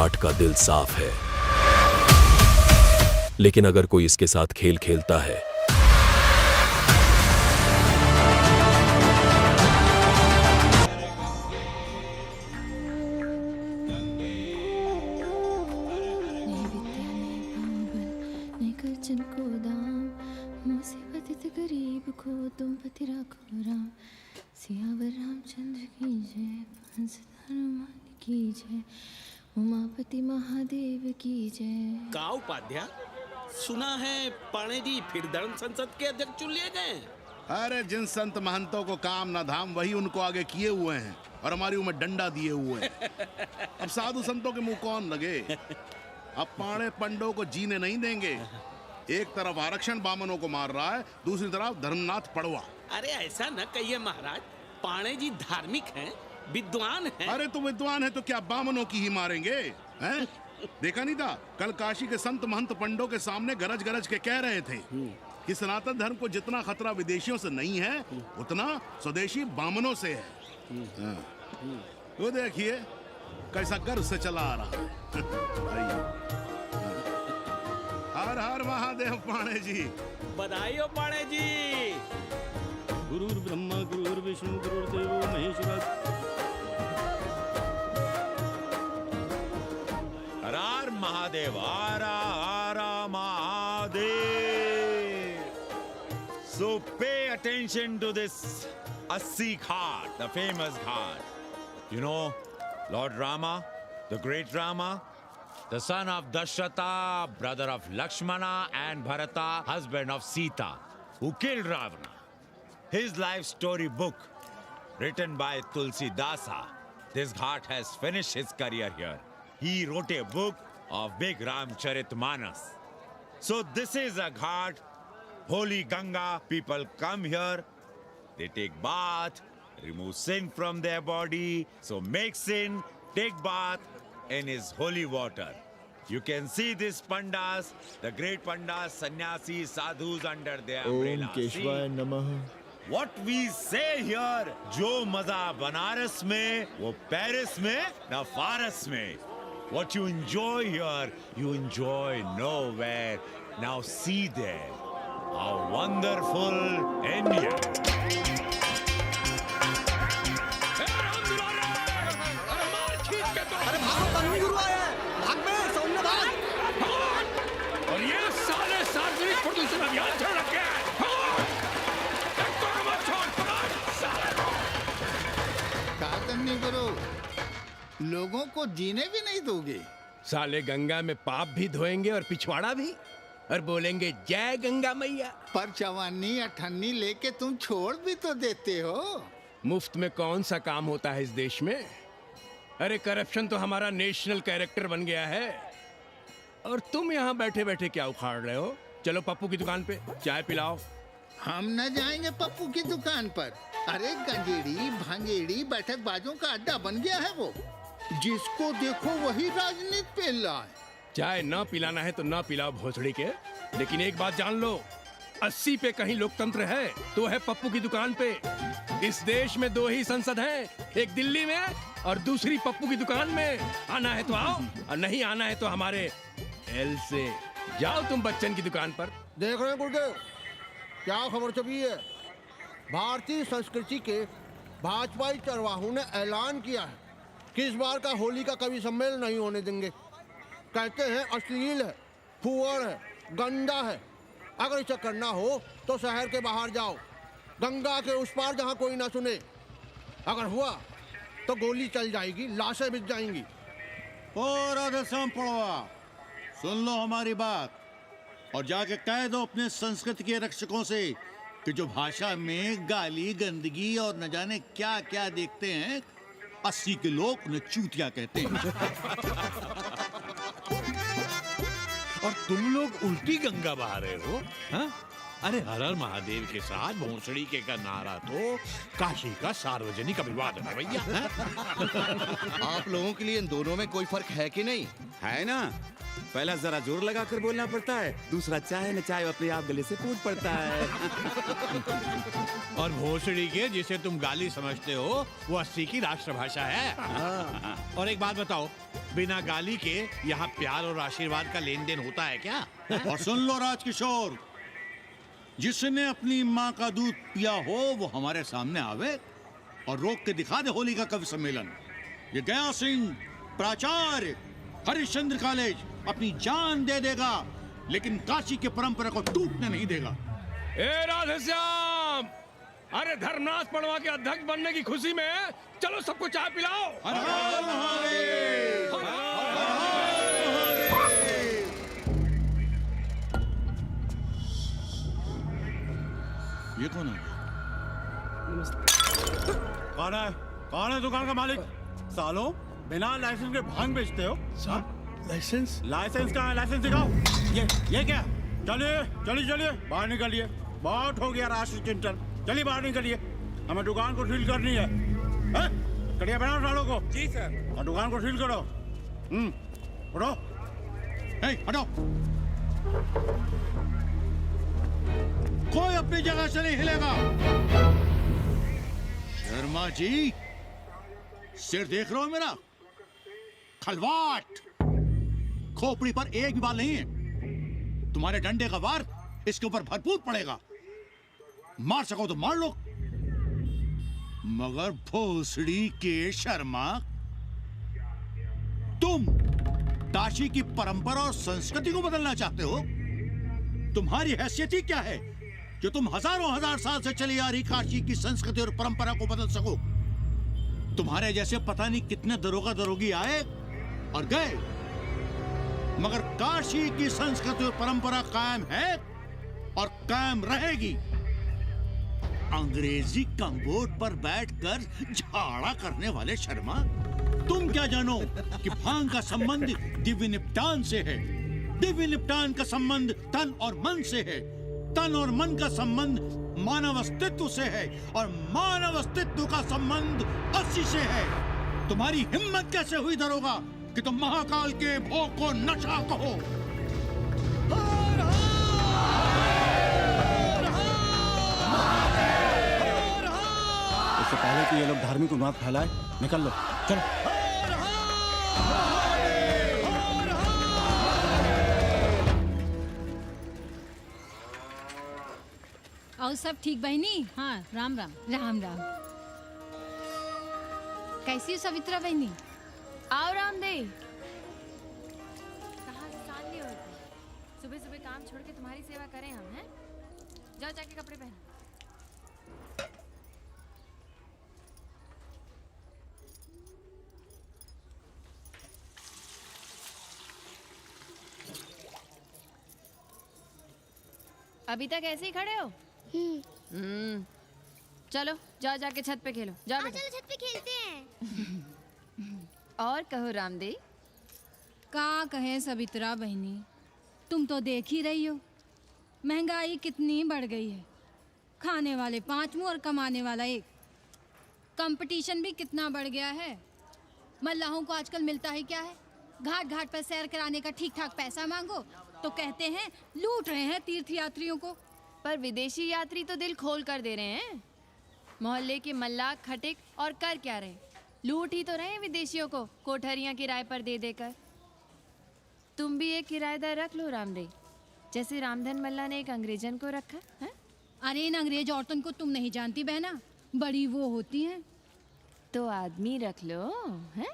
आठ का दिल साफ है, लेकिन अगर कोई इसके साथ खेल खेलता है मुसीबत गरीब को तुम पति राखो राम, सियावर रामचंद्र की जय, हंस हनुमान की जय, उमापति महादेव की जय। का उपाध्याय, सुना है पाणे जी फिर धर्म संसद के अध्यक्ष चुन लिए गए। अरे जिन संत महंतों को काम न धाम वही उनको आगे किए हुए हैं और हमारी उम्र डंडा दिए हुए हैं। अब साधु संतों के मुंह कौन लगे? अब पाणे पंडों को जीने नहीं देंगे। एक तरफ आरक्षण बामनों को मार रहा है, दूसरी तरफ धर्मनाथ पड़वा। अरे ऐसा न कहिए महाराज, पाणे जी धार्मिक हैं, विद्वान हैं। अरे तो विद्वान है तो क्या बामनों की ही मारेंगे हैं? देखा नहीं था कल काशी के संत महंत पंडों के सामने गरज गरज के कह रहे थे कि सनातन धर्म को जितना खतरा विदेशियों से नहीं है उतना स्वदेशी बामनों से है। वो देखिए कैसा गर्व से चला आ रहा है। हर हर महादेव पाणे जी। बधाई हो पाणे जी। गुरुर् ब्रह्मा गुरुर्विष्णु गुरुर्देवो महेश्वर। हर हर महादेव, हर हर Mahadev. So pay attention to this Assi Ghat, the famous ghat. You know, Lord Rama, the great Rama, the son of Dashrata, brother of Lakshmana and Bharata, husband of Sita, who killed Ravana. His life story book, written by Tulsi Dasa. This ghat has finished his career here. He wrote a book of big Ramcharitmanas. So this is a ghat, holy Ganga. People come here, they take bath, remove sin from their body. So make sin, take bath in his holy water. You can see these pandas, the great pandas, sannyasis, sadhus under their umbrella. ओम केशवाय नमः। What we say here, जो मजा बनारस में, वो Paris में, न फारस में. What you enjoy here, you enjoy nowhere. Now see there, how wonderful India. और ये साले सार्वजनिक प्रदूषण अभियान चल रखे हैं। क्या करने करो, लोगों को जीने भी नहीं दोगे। साले गंगा में पाप भी धोएंगे और पिछवाड़ा भी, और बोलेंगे जय गंगा मैया। पर चवानी अठन्नी लेके तुम छोड़ भी तो देते हो। मुफ्त में कौन सा काम होता है इस देश में? अरे करप्शन तो हमारा नेशनल कैरेक्टर बन गया है। और तुम यहाँ बैठे बैठे क्या उखाड़ रहे हो? चलो पप्पू की दुकान पे चाय पिलाओ। हम न जाएंगे पप्पू की दुकान पर। अरे गंजेड़ी भांगेड़ी बैठक बाजों का अड्डा बन गया है वो। जिसको देखो वही राजनीति पेल रहा है। चाय न पिलाना है तो न पिलाओ भोसड़ी के, लेकिन एक बात जान लो, 80 पे कहीं लोकतंत्र है तो है पप्पू की दुकान पे। इस देश में 2 ही संसद हैं, एक दिल्ली में और दूसरी पप्पू की दुकान में। आना है तो आओ और नहीं आना है तो हमारे एल से जाओ तुम बच्चन की दुकान पर। देख रहे हैं गुरुदेव, क्या खबर छपी है? भारतीय संस्कृति के भाजपाई चरवाहों ने ऐलान किया है कि इस बार का होली का कवि सम्मेलन नहीं होने देंगे। कहते हैं अश्लील है, फुअर है, गंदा है। अगर इसे करना हो तो शहर के बाहर जाओ, गंगा के उस पार जहाँ कोई ना सुने। अगर हुआ तो गोली चल जाएगी, लाशें बिक जाएंगी। और राधेश्याम पड़वा, सुन लो हमारी बात और जाके कह दो अपने संस्कृति के रक्षकों से कि जो भाषा में गाली गंदगी और न जाने क्या क्या देखते हैं, 80 के लोग उन्हें चूतिया कहते हैं। और तुम लोग उल्टी गंगा बहा रहे हो, हाँ? अरे हर हर महादेव के साथ भोंसड़ी के का नारा तो काशी का सार्वजनिक अभिवादन है भैया। आप लोगों के लिए इन दोनों में कोई फर्क है कि नहीं? है ना, पहला जरा जोर लगा कर बोलना पड़ता है, दूसरा चाहे न चाहे अपने आप गले से कूद पड़ता है। और भोसड़ी के जिसे तुम गाली समझते हो वो 80 की राष्ट्रभाषा है। और एक बात बताओ, बिना गाली के यहाँ प्यार और आशीर्वाद का लेन देन होता है क्या? और सुन लो राजकिशोर, जिसने अपनी माँ का दूध पिया हो वो हमारे सामने आवे और रोक के दिखा दे होली का कवि सम्मेलन। ये गया सिंह प्राचार्य हरिश्चंद्र कॉलेज अपनी जान दे देगा, लेकिन काशी के परंपरा को टूटने नहीं देगा। ए राधेश्याम, अरे धर्मनाथ पड़वा के अध्यक्ष बनने की खुशी में चलो सबको चाय पिलाओ। हर हर महादेव, हर हर महादेव। ये कौन है? कौन है दुकान का मालिक? सालों बिना लाइसेंस के भांग बेचते हो? लाइसेंस? लाइसेंस कहाँ है? लाइसेंस दिखाओ। ये क्या? चलिए चलिए चलिए बाहर निकलिए। बहुत हो गया राष्ट्रीय चिंतन। चलिए बाहर निकलिए, हमें दुकान को सील करनी है। कड़िया बनाओ सालों को। जी सर। और दुकान को सील करो। उठो। हटो। कोई अपनी जगह से नहीं हिलेगा। शर्मा जी, सिर देख रहे हो मेरा? खलवाट, खोपड़ी पर एक भी बाल नहीं है। तुम्हारे डंडे का वार इसके ऊपर भरपूर पड़ेगा। मार सको तो मार लो, मगर भोसड़ी के शर्मा, तुम काशी की परंपरा और संस्कृति को बदलना चाहते हो? तुम्हारी हैसियत ही क्या है जो तुम हजारों हजार साल से चली आ रही काशी की संस्कृति और परंपरा को बदल सको? तुम्हारे जैसे पता नहीं कितने दरोगा दरोगी आए और गए, मगर काशी की संस्कृति और परंपरा कायम है और कायम रहेगी। अंग्रेजी कम्बोर्ड पर बैठकर झाड़ा करने वाले शर्मा, तुम क्या जानो कि भांग का संबंध दिव्य निपटान से है। दिव्य निपटान का संबंध तन और मन से है। तन और मन का संबंध मानव अस्तित्व से है और मानव अस्तित्व का संबंध अस्सी से है। तुम्हारी हिम्मत कैसे हुई दरोगा कि तुम महाकाल के भोग को नशा कहो? इससे पहले कि ये लोग धार्मिक उन्माद फैलाए, निकल लो, चलो। और सब ठीक बहनी? हाँ, राम राम। राम राम। कैसी हो सवित्रा बहनी? आओ रामदेव। कहाँ से साल लिए होते? सुबह सुबह काम छोड़ के तुम्हारी सेवा करें हम, हैं? जाओ जाके कपड़े पहनो। अभी तक ऐसे ही खड़े हो? चलो जाओ जाके छत पे खेलो। जाओ बेटा। चलो छत पे खेलते हैं। और कहो रामदेव। का कहे सवित्रा बहनी, तुम तो देख ही रही हो महंगाई कितनी बढ़ गई है। खाने वाले 5 मुंह और कमाने वाला 1। कंपटीशन भी कितना बढ़ गया है। मल्लाहों को आजकल मिलता ही क्या है? घाट घाट पर सैर कराने का ठीक ठाक पैसा मांगो तो कहते हैं लूट रहे हैं तीर्थ यात्रियों को। पर विदेशी यात्री तो दिल खोल कर दे रहे हैं। मोहल्ले के मल्लाह खटिक और कर क्या रहे? लूट ही तो रहे हैं विदेशियों को कोठरियां किराए पर दे देकर। तुम भी एक किराएदार रख लो रामदेव, जैसे रामधन मल्ला ने एक अंग्रेजन को रखा है। अरे इन अंग्रेज औरतों को तुम नहीं जानती बहना, बड़ी वो होती हैं। तो आदमी रख लो, हैं?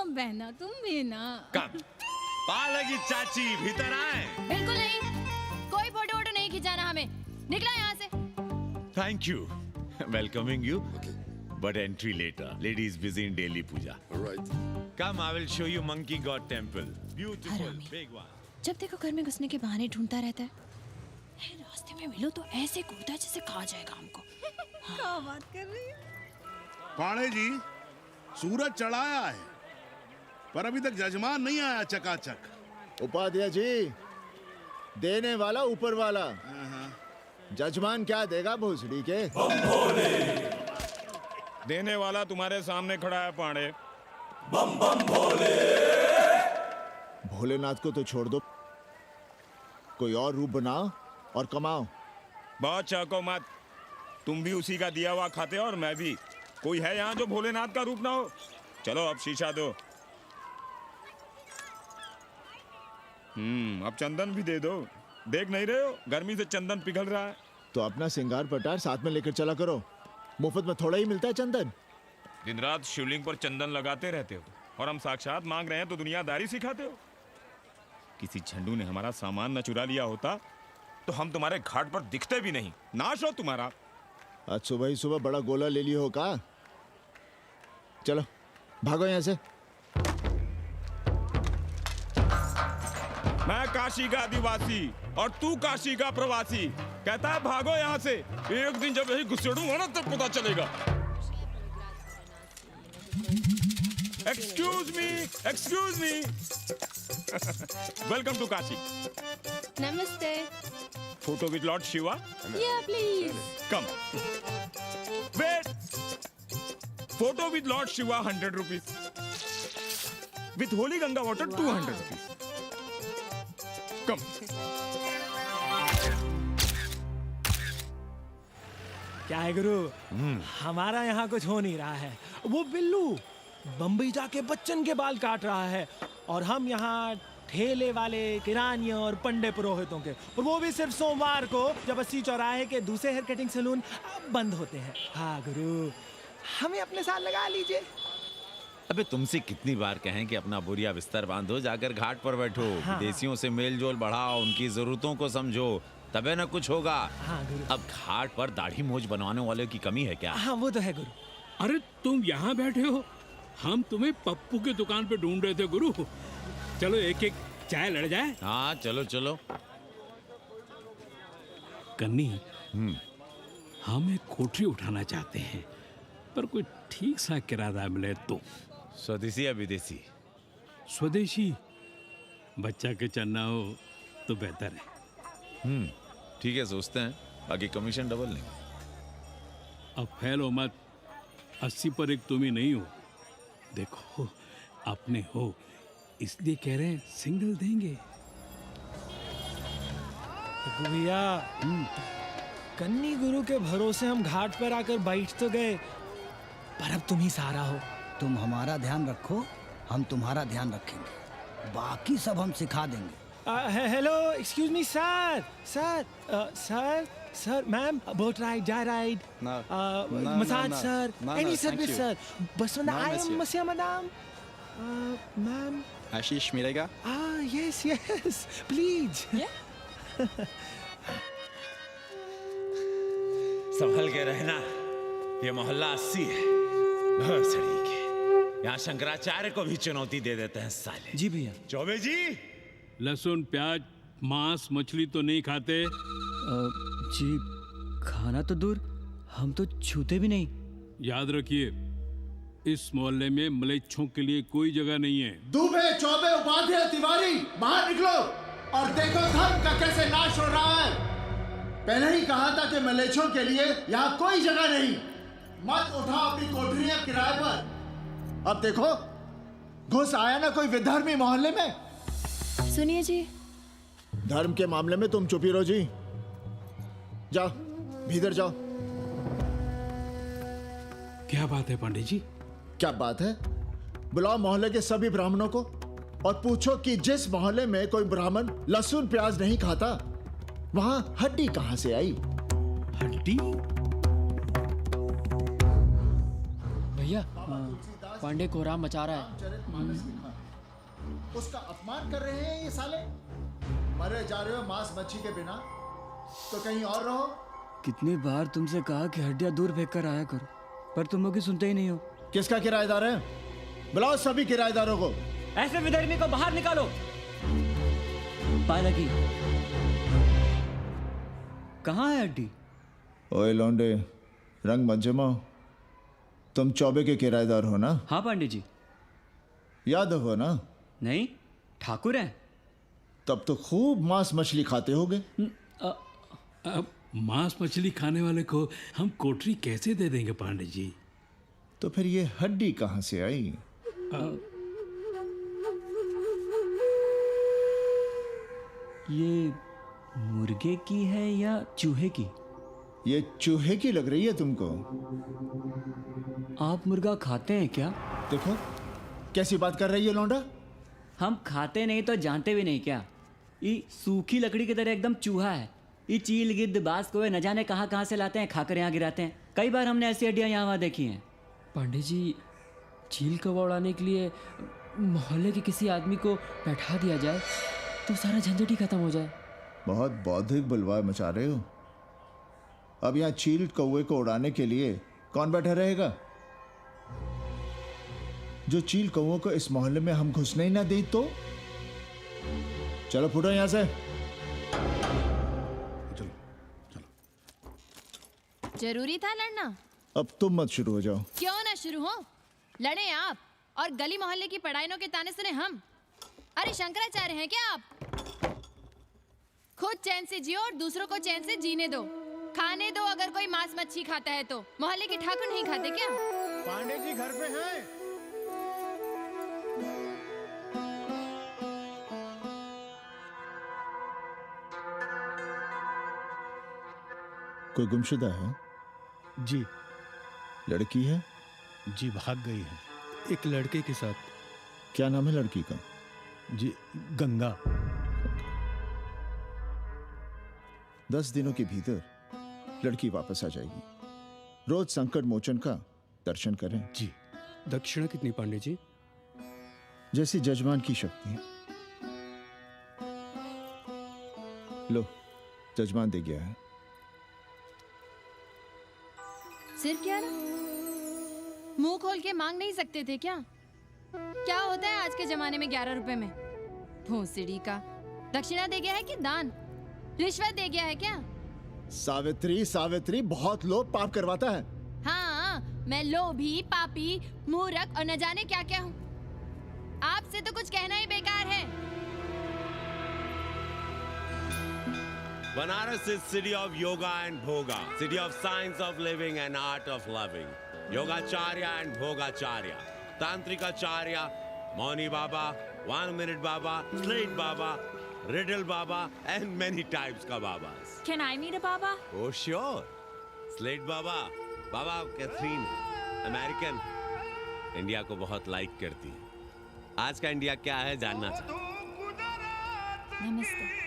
बहना तुम भी ना। पालकी चाची भीतर आए। बिल्कुल नहीं, कोई फोटो वोटो नहीं खिंचाना हमें। निकला यहाँ से। Thank you. Welcoming you. But entry later. Ladies busy in daily puja. All right. Come, I will show you Monkey God Temple. Beautiful, big one. जब देखो घर में घुसने के बहाने ढूंढता रहता है। रास्ते में मिलो तो ऐसे कूदता है जैसे खा जाएगा हमको। क्या बात कर रही है? पाणे जी, सूरज चढ़ाया है पर अभी तक जजमान नहीं आया चकाचक। उपाध्याय जी, देने वाला ऊपर वाला। जजमान क्या देगा भोसड़ी के? देने वाला तुम्हारे सामने खड़ा है पांडे। बम बम भोले। भोलेनाथ को तो छोड़ दो, कोई और रूप बनाओ और कमाओ। बहुत चाको मत, तुम भी उसी का दिया हुआ खाते हो और मैं भी। कोई है यहाँ जो भोलेनाथ का रूप ना हो? चलो अब शीशा दो। अब चंदन भी दे दो। देख नहीं रहे हो गर्मी से चंदन पिघल रहा है। तो अपना सिंगार पटार साथ में लेकर चला करो, मुफ्त में थोड़ा ही मिलता है चंदन। दिन रात शिवलिंग पर चंदन लगाते रहते हो और हम साक्षात मांग रहे हैं तो दुनियादारी सिखाते हो। किसी झंडू ने हमारा सामान न चुरा लिया होता तो हम तुम्हारे घाट पर दिखते भी नहीं। नाश हो तुम्हारा। आज सुबह ही सुबह बड़ा गोला ले लियो हो का? चलो भागो यहाँ से। मैं काशी का आदिवासी और तू काशी का प्रवासी। कहता है भागो यहाँ से। एक दिन जब यही घुसेड़ूंगा ना तब पता चलेगा। Excuse me welcome to Kashi. नमस्ते। Photo with Lord Shiva. Yeah, please. Come wait. Photo with Lord Shiva 100 rupees. With holy Ganga water 200 rupees. Come. क्या है गुरु, हमारा यहाँ कुछ हो नहीं रहा है। वो बिल्लू बम्बई जाके बच्चन के बाल काट रहा है और हम यहाँ ठेले वाले, किरानियों और पंडे पुरोहितों के, और वो भी सिर्फ सोमवार को जब 80 चौराहे के दूसरे हेयर कटिंग सैलून बंद होते हैं। हाँ गुरु, हमें अपने साथ लगा लीजिए। अबे तुमसे कितनी बार कहें कि अपना बोरिया बिस्तर बांधो, जाकर घाट पर बैठो। हाँ। विदेशियों से मेल जोल बढ़ाओ, उनकी जरूरतों को समझो, तबे न कुछ होगा। हाँ गुरु। अब घाट पर दाढ़ी मूछ बनवाने वाले की कमी है क्या? हाँ वो तो है गुरु। अरे तुम यहाँ बैठे हो, हम तुम्हें पप्पू की दुकान पे ढूंढ रहे थे गुरु। चलो एक एक चाय लड़ जाए। हाँ चलो चलो। कन्नी, हम एक कोठरी उठाना चाहते हैं, पर कोई ठीक सा किराया मिले तो। स्वदेशी या विदेशी? स्वदेशी। बच्चा के चन्ना हो तो बेहतर है। ठीक है, सोचते हैं, बाकी कमीशन डबल लेंगे। अब फैलो मत, 80 पर एक तुम ही नहीं हो। देखो अपने हो, इसलिए कह रहे हैं सिंगल देंगे। भैया, कन्नी गुरु के भरोसे हम घाट पर आकर बैठ तो गए, पर अब तुम ही सहारा हो। तुम हमारा ध्यान रखो, हम तुम्हारा ध्यान रखेंगे, बाकी सब हम सिखा देंगे। Hello, excuse me sir, sir, ma'am, boat ride, जा ride, massage sir, any service sir, बस आई एम मसिया मैडम, मैम। आशीष मिलेगा? Yes, please. संभल के रहना, ये मोहल्ला 80 है। भोसड़ी के यहाँ शंकराचार्य को भी चुनौती दे देते हैं साले। जी भैया। चौबे जी, लहसुन, प्याज, मांस, मछली तो नहीं खाते? जी खाना तो दूर, हम तो छूते भी नहीं। याद रखिए, इस मोहल्ले में मलेच्छों के लिए कोई जगह नहीं है। दुबे, चौबे, उपाध्याय, तिवारी, बाहर निकलो और देखो धर्म का कैसे नाश हो रहा है। पहले ही कहा था कि मलेच्छों के लिए यहाँ कोई जगह नहीं। मत उठाओ अपनी कोठरियां किराए पर। अब देखो, घुस आया ना कोई विधर्मी मोहल्ले में। सुनिए जी, धर्म के मामले में तुम चुप ही रहो जी। जाओ भीतर जाओ। क्या बात है पंडित जी? क्या बात है? बुलाओ मोहल्ले के सभी ब्राह्मणों को और पूछो कि जिस मोहल्ले में कोई ब्राह्मण लहसुन प्याज नहीं खाता, वहां हड्डी कहां से आई? हड्डी? भैया, पांडे कोहराम मचा रहा है। उसका अपमान कर रहे हैं ये साले। मरे जा रहे हो मांस मच्छी के बिना, तो कहीं और रहो। कितनी बार तुमसे कहा कि हड्डियां दूर फेंक कर आया करो, पर तुम लोग सुनते ही नहीं हो। किसका किराएदार है? बुलाओ सभी किराएदारों को। ऐसे विधर्मी को बाहर निकालो। पालकी, कहाँ है हड्डी? ओए लौंडे, रंग मत जमाओ। तुम चौबे के किराएदार हो ना? हाँ पंडित जी। यादव हो ना? नहीं, ठाकुर हैं। तब तो खूब मांस मछली खाते होगे। अब मांस मछली खाने वाले को हम कोठरी कैसे दे देंगे पांडित जी? तो फिर ये हड्डी कहां से आई? ये मुर्गे की है या चूहे की? ये चूहे की लग रही है तुमको। आप मुर्गा खाते हैं क्या? देखो कैसी बात कर रही है लौंडा। हम खाते नहीं तो जानते भी नहीं क्या? ये सूखी लकड़ी की तरह एकदम चूहा है। ये चील गिद्ध बाज कोए न जाने कहाँ से लाते हैं, खाकर यहाँ गिराते हैं। कई बार हमने ऐसी हड्डियाँ यहाँ वहाँ देखी हैं। पांडे जी, चील कौवा उड़ाने के लिए मोहल्ले के किसी आदमी को बैठा दिया जाए तो सारा झंझट ही खत्म हो जाए। बहुत बौद्धिक बुलवा मचा रहे हो। अब यहाँ चील कौवे को उड़ाने के लिए कौन बैठा रहेगा? जो चील कौवों को इस मोहल्ले में हम घुसने ही ना दें तो? चलो फुटो यहाँ से। जरूरी था लड़ना? अब तुम मत शुरू हो जाओ। क्यों ना शुरू हो? लड़े आप और गली मोहल्ले की पढ़ाइयों के ताने सुने हम। अरे शंकराचार्य हैं क्या आप? खुद चैन से जियो और दूसरों को चैन से जीने दो। खाने दो, अगर कोई मांस मच्छी खाता है तो। मोहल्ले के ठाकुर नहीं खाते क्या? पांडे जी घर पे हैं? कोई गुमशुदा है? जी। लड़की है? जी भाग गई है एक लड़के के साथ। क्या नाम है लड़की का? जी गंगा। 10 दिनों के भीतर लड़की वापस आ जाएगी। रोज संकट मोचन का दर्शन करें। जी। दक्षिणा कितनी पांडे जी? जैसी जजमान की शक्ति। लो, जजमान दे गया है। सिर्फ क्या ना? मुंह खोल के मांग नहीं सकते थे क्या? क्या होता है आज के जमाने में 11 रुपए में? भोसड़ी का। दक्षिणा दे गया है कि दान? रिश्वत दे गया है क्या? सावित्री, सावित्री बहुत लोभ पाप करवाता है। हाँ, मैं लोभी, पापी, मूर्ख और न जाने क्या क्या हूँ। आपसे तो कुछ कहना ही बेकार है। Banaras is city of yoga and bhoga, city of science of living and art of loving. Yogacharya and Bhogacharya, Tantrikacharya, Mauni Baba, 1 Minute Baba, Slate Baba, Riddle Baba, and many types ka Babas. Can I meet a Baba? Oh sure, Slate Baba, Baba Catherine, American, India को बहुत like करती है। आज का India क्या है जानना चाहती हूँ। नमस्ते।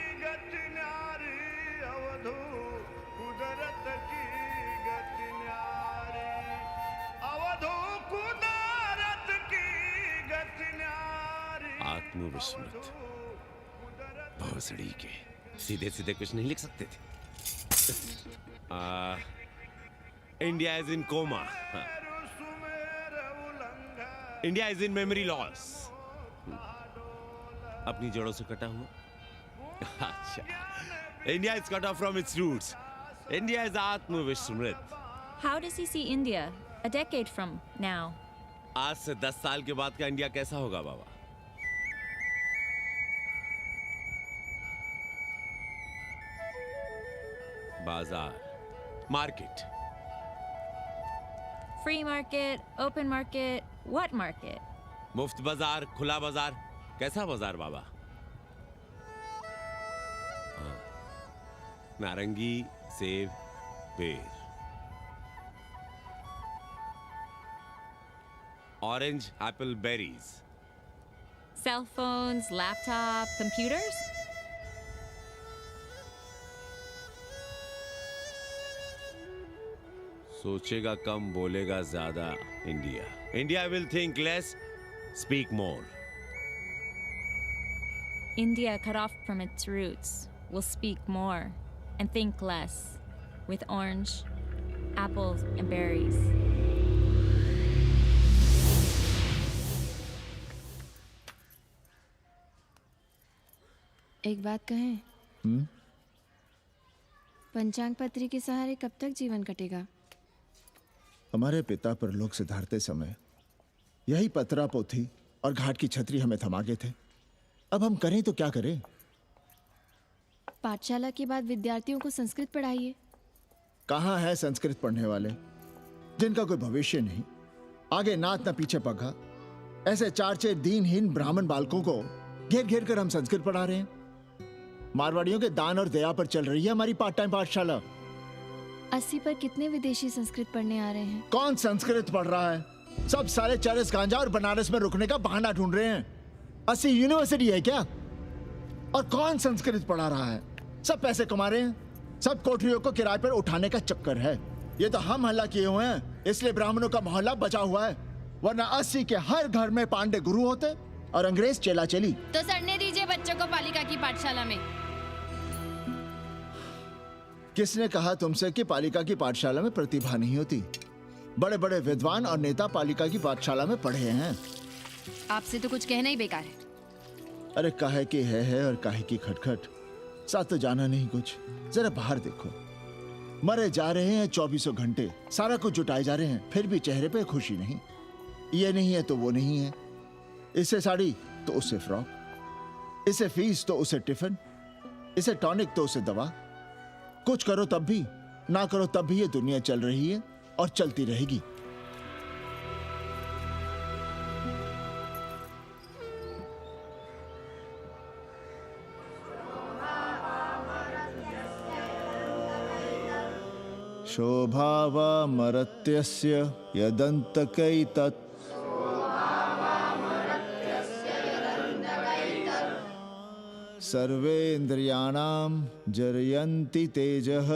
आत्मविस्मृत भोसड़ी के सीधे सीधे कुछ नहीं लिख सकते थे। India is in coma. India is in memory loss. अपनी जड़ों से कटा हुआ। अच्छा, India is cut off from its roots. India is आत्मविस्मृत। How does he see India a decade from now? आज से 10 साल के बाद का इंडिया कैसा होगा बाबा? बाजार, market. Free market, open market, what market? मुफ्त बाजार, खुला बाजार, कैसा बाजार बाबा? हाँ, नारंगी, सेब, बेर। Orange, apple, berries. Cell phones, laptop, computers? सोचेगा कम, बोलेगा ज्यादा। India. India will think less, speak more. India, cut off from its roots, will speak more and think less, with orange, apples, and berries. एक बात कहें? पंचांग पत्री के सहारे कब तक जीवन कटेगा? हमारे पिता परलोक से धारते समय यही पतरा पोथी और घाट की छतरी हमें थमा गए थे। अब हम करें तो क्या करें? पाठशाला के बाद विद्यार्थियों को संस्कृत पढ़ाइए। कहाँ है संस्कृत पढ़ने वाले जिनका कोई भविष्य नहीं, आगे नात न पीछे पगा। ऐसे 4 दीनहीन ब्राह्मण बालकों को घेर घेर कर हम संस्कृत पढ़ा रहे हैं। मारवाड़ियों के दान और दया पर चल रही है हमारी पार्ट टाइम पाठशाला। 80 पर कितने विदेशी संस्कृत पढ़ने आ रहे हैं? कौन संस्कृत पढ़ रहा है? सब सारे चरस गांजा और बनारस में रुकने का बहाना ढूंढ रहे हैं। 80 यूनिवर्सिटी है क्या? और कौन संस्कृत पढ़ा रहा है? सब पैसे कमा रहे हैं, सब कोठरियों को किराए पर उठाने का चक्कर है। ये तो हम हल्ला किए हुए हैं, इसलिए ब्राह्मणों का मोहल्ला बचा हुआ है, वरना 80 के हर घर में पांडे गुरु होते और अंग्रेज चेला चली। तो सड़ने दीजिए बच्चों को पालिका की पाठशाला में। किसने कहा तुमसे कि पालिका की पाठशाला में प्रतिभा नहीं होती? बड़े बड़े विद्वान और नेता पालिका की पाठशाला में पढ़े हैं। आपसे तो कुछ कहना ही बेकार है। अरे काहे की है और काहे की खटखट, साथ तो जाना नहीं कुछ। जरा बाहर देखो, मरे जा रहे हैं 24 घंटे, सारा कुछ जुटाए जा रहे हैं, फिर भी चेहरे पे खुशी नहीं। ये नहीं है तो वो नहीं है, इसे साड़ी तो उससे फ्रॉक, इसे फीस तो उसे टिफिन, इसे टॉनिक तो उसे दवा। कुछ करो तब भी, ना करो तब भी ये दुनिया चल रही है और चलती रहेगी। शोभावामरत्यस्य यदन्तकैतत् सर्वेन्द्रियाणां जरयन्ति तेजः।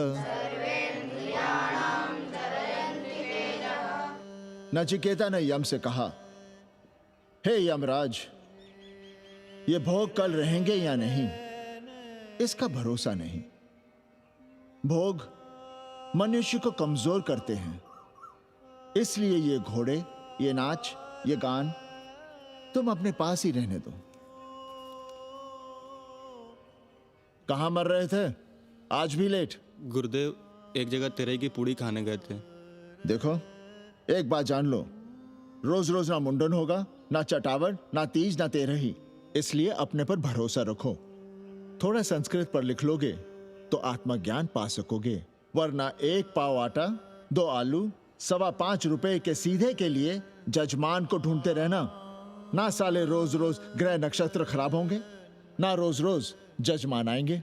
नचिकेता ने यम से कहा, हे यमराज, ये भोग कल रहेंगे या नहीं, इसका भरोसा नहीं। भोग मनुष्य को कमजोर करते हैं, इसलिए ये घोड़े, ये नाच, ये गान तुम अपने पास ही रहने दो। कहां मर रहे थे? आज भी लेट? गुरुदेव, एक जगह तेरई की पूड़ी खाने गए थे। देखो, एक बात जान लो, रोज रोज ना मुंडन होगा, ना चटावट, ना तीज, ना तेरही। इसलिए अपने पर भरोसा रखो। थोड़ा संस्कृत पर लिख लोगे तो आत्मज्ञान पा सकोगे, वरना 1 पाव आटा, 2 आलू, 5.25 रुपए के सीधे के लिए जजमान को ढूंढते रहना। ना साले रोज रोज ग्रह नक्षत्र खराब होंगे, ना रोज रोज जजमान आएंगे।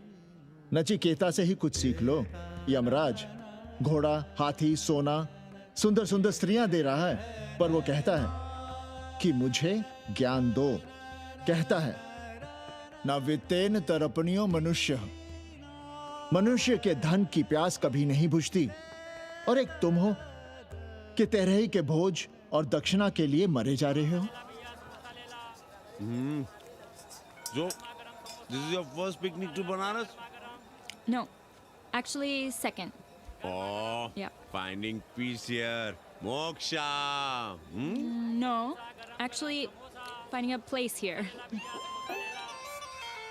नचिकेता से ही कुछ सीख लो। यमराज घोड़ा, हाथी, सोना, सुंदर सुंदर स्त्रियां दे रहा है, पर वो कहता है कि मुझे ज्ञान दो। कहता है ना वित्तेन तरपणियो मनुष्य, मनुष्य के धन की प्यास कभी नहीं बुझती। और एक तुम हो कि तेरही के भोज और दक्षिणा के लिए मरे जा रहे हो। So, this is your first picnic to Banaras? No, actually second. Oh, Yeah. finding peace here. Moksha. No, actually finding a place here.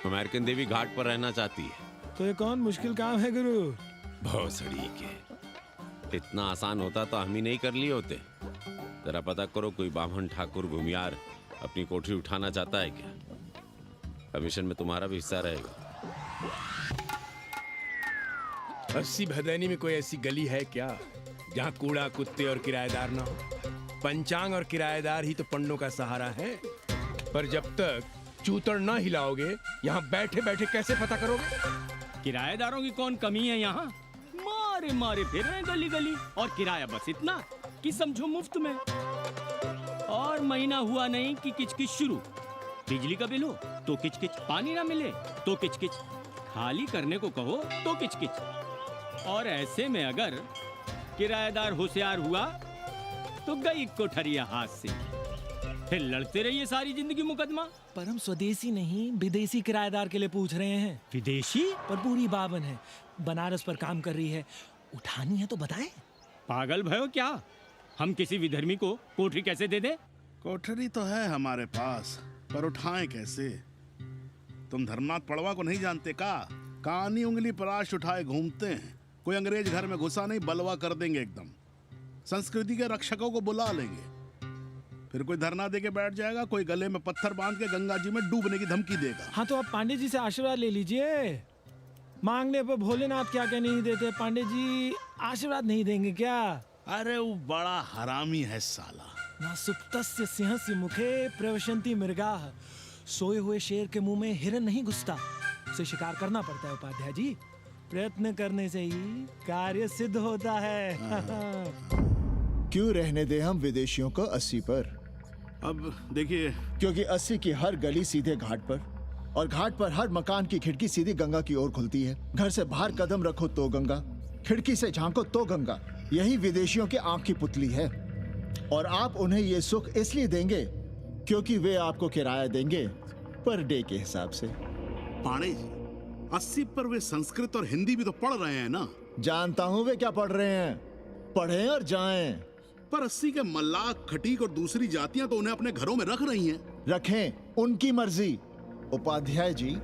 American देवी घाट पर रहना चाहती है। तो ये कौन मुश्किल काम है गुरु? भौसड़ी के, इतना आसान होता तो हम ही नहीं कर लिए होते। जरा पता करो कोई बामन ठाकुर घुमियार अपनी कोठरी उठाना चाहता है क्या? कमीशन में तुम्हारा भी हिस्सा रहेगा। 80 भदैनी में कोई ऐसी गली है क्या जहाँ कूड़ा, कुत्ते और किराएदार ना हो? पंचांग और किराएदार ही तो पंडों का सहारा है। पर जब तक चूतड़ ना हिलाओगे, यहाँ बैठे बैठे कैसे पता करोगे? किराएदारों की कौन कमी है यहाँ? मारे मारे फिर रहे गली गली, और किराया बस इतना कि समझो मुफ्त में। और महीना हुआ नहीं कि किचकिच शुरू। बिजली का बिल हो तो किचकिच, पानी ना मिले तो किचकिच, खाली करने को कहो तो किचकिच। और ऐसे में अगर किराएदार होशियार हुआ तो गई कोठरिया हाथ से, फिर लड़ते रहिए सारी जिंदगी मुकदमा। पर हम स्वदेशी नहीं, विदेशी किराएदार के लिए पूछ रहे हैं। विदेशी? पर पूरी बावन है, बनारस पर काम कर रही है, उठानी है तो बताएं। पागल भयो क्या? हम किसी विधर्मी को कोठरी कैसे दे दे? कोठरी तो है हमारे पास, पर उठाएं कैसे? तुम धर्मनाथ पड़वा को नहीं जानते का? कानी उंगली पराश उठाए घूमते हैं। कोई अंग्रेज घर में घुसा नहीं, बलवा कर देंगे एकदम। संस्कृति के रक्षकों को बुला लेंगे, फिर कोई धरना दे के बैठ जाएगा, कोई गले में पत्थर बांध के गंगा जी में डूबने की धमकी देगा। हाँ तो आप पांडे जी से आशीर्वाद ले लीजिए। मांगने पर भोलेनाथ क्या क्या नहीं देते। पांडे जी आशीर्वाद नहीं देंगे क्या? अरे वो बड़ा हरामी है साला। ना सुप्तस्य सिंहस्य मुखे प्रवशन्ति मृगाः। सोए हुए शेर के मुंह में हिरन नहीं घुसता, उसे शिकार करना पड़ता है उपाध्याय जी। प्रयत्न करने से ही कार्य सिद्ध होता है। क्यों रहने दे हम विदेशियों को 80 पर? अब देखिए, क्योंकि 80 की हर गली सीधे घाट पर, और घाट पर हर मकान की खिड़की सीधी गंगा की ओर खुलती है। घर से बाहर कदम रखो तो गंगा, खिड़की से झांको तो गंगा। यही विदेशियों की आंख की पुतली है। और आप उन्हें ये सुख इसलिए देंगे क्योंकि वे आपको किराया देंगे पर डे के हिसाब से। पांडे जी, 80 पर वे संस्कृत और हिंदी भी तो पढ़ रहे हैं ना? जानता हूं वे क्या पढ़ रहे हैं, पढ़ें और जाएं। पर 80 के मल्लाक, खटीक और दूसरी जातियां तो उन्हें अपने घरों में रख रही हैं। रखें, उनकी मर्जी। उपाध्याय जी,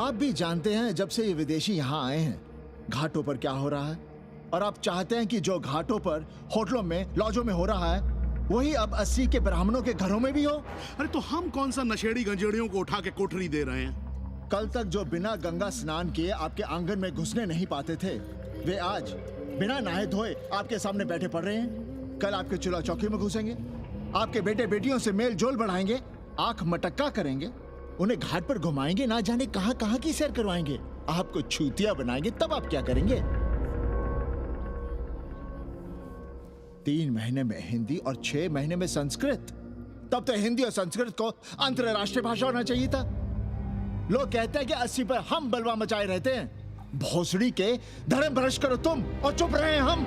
आप भी जानते हैं जब से ये विदेशी यहाँ आए हैं घाटों पर क्या हो रहा है, और आप चाहते हैं कि जो घाटों पर, होटलों में, लॉजों में हो रहा है वही अब 80 के ब्राह्मणों के घरों में भी हो। अरे तो हम कौन सा नशेड़ी गंजेड़ियों को उठा के कोठरी दे रहे हैं? कल तक जो बिना गंगा स्नान किए आपके आंगन में घुसने नहीं पाते थे, वे आज बिना नहाए धोए आपके सामने बैठे पड़ रहे हैं। कल आपके चूल्हा चौकी में घुसेंगे, आपके बेटे बेटियों से मेल जोल बढ़ाएंगे, आंख मटक्का करेंगे, उन्हें घाट पर घुमाएंगे, ना जाने कहां कहां की सैर करवाएंगे, आपको छूतिया बनाएंगे। तब आप क्या करेंगे? 3 महीने में हिंदी और 6 महीने में संस्कृत। तब तो हिंदी और संस्कृत को अंतरराष्ट्रीय भाषा होना चाहिए था। लोग कहते हैं कि 80 पर हम बलवा मचाए रहते हैं। भोसड़ी के धर्म भ्रष्ट करो तुम और चुप रहे हम।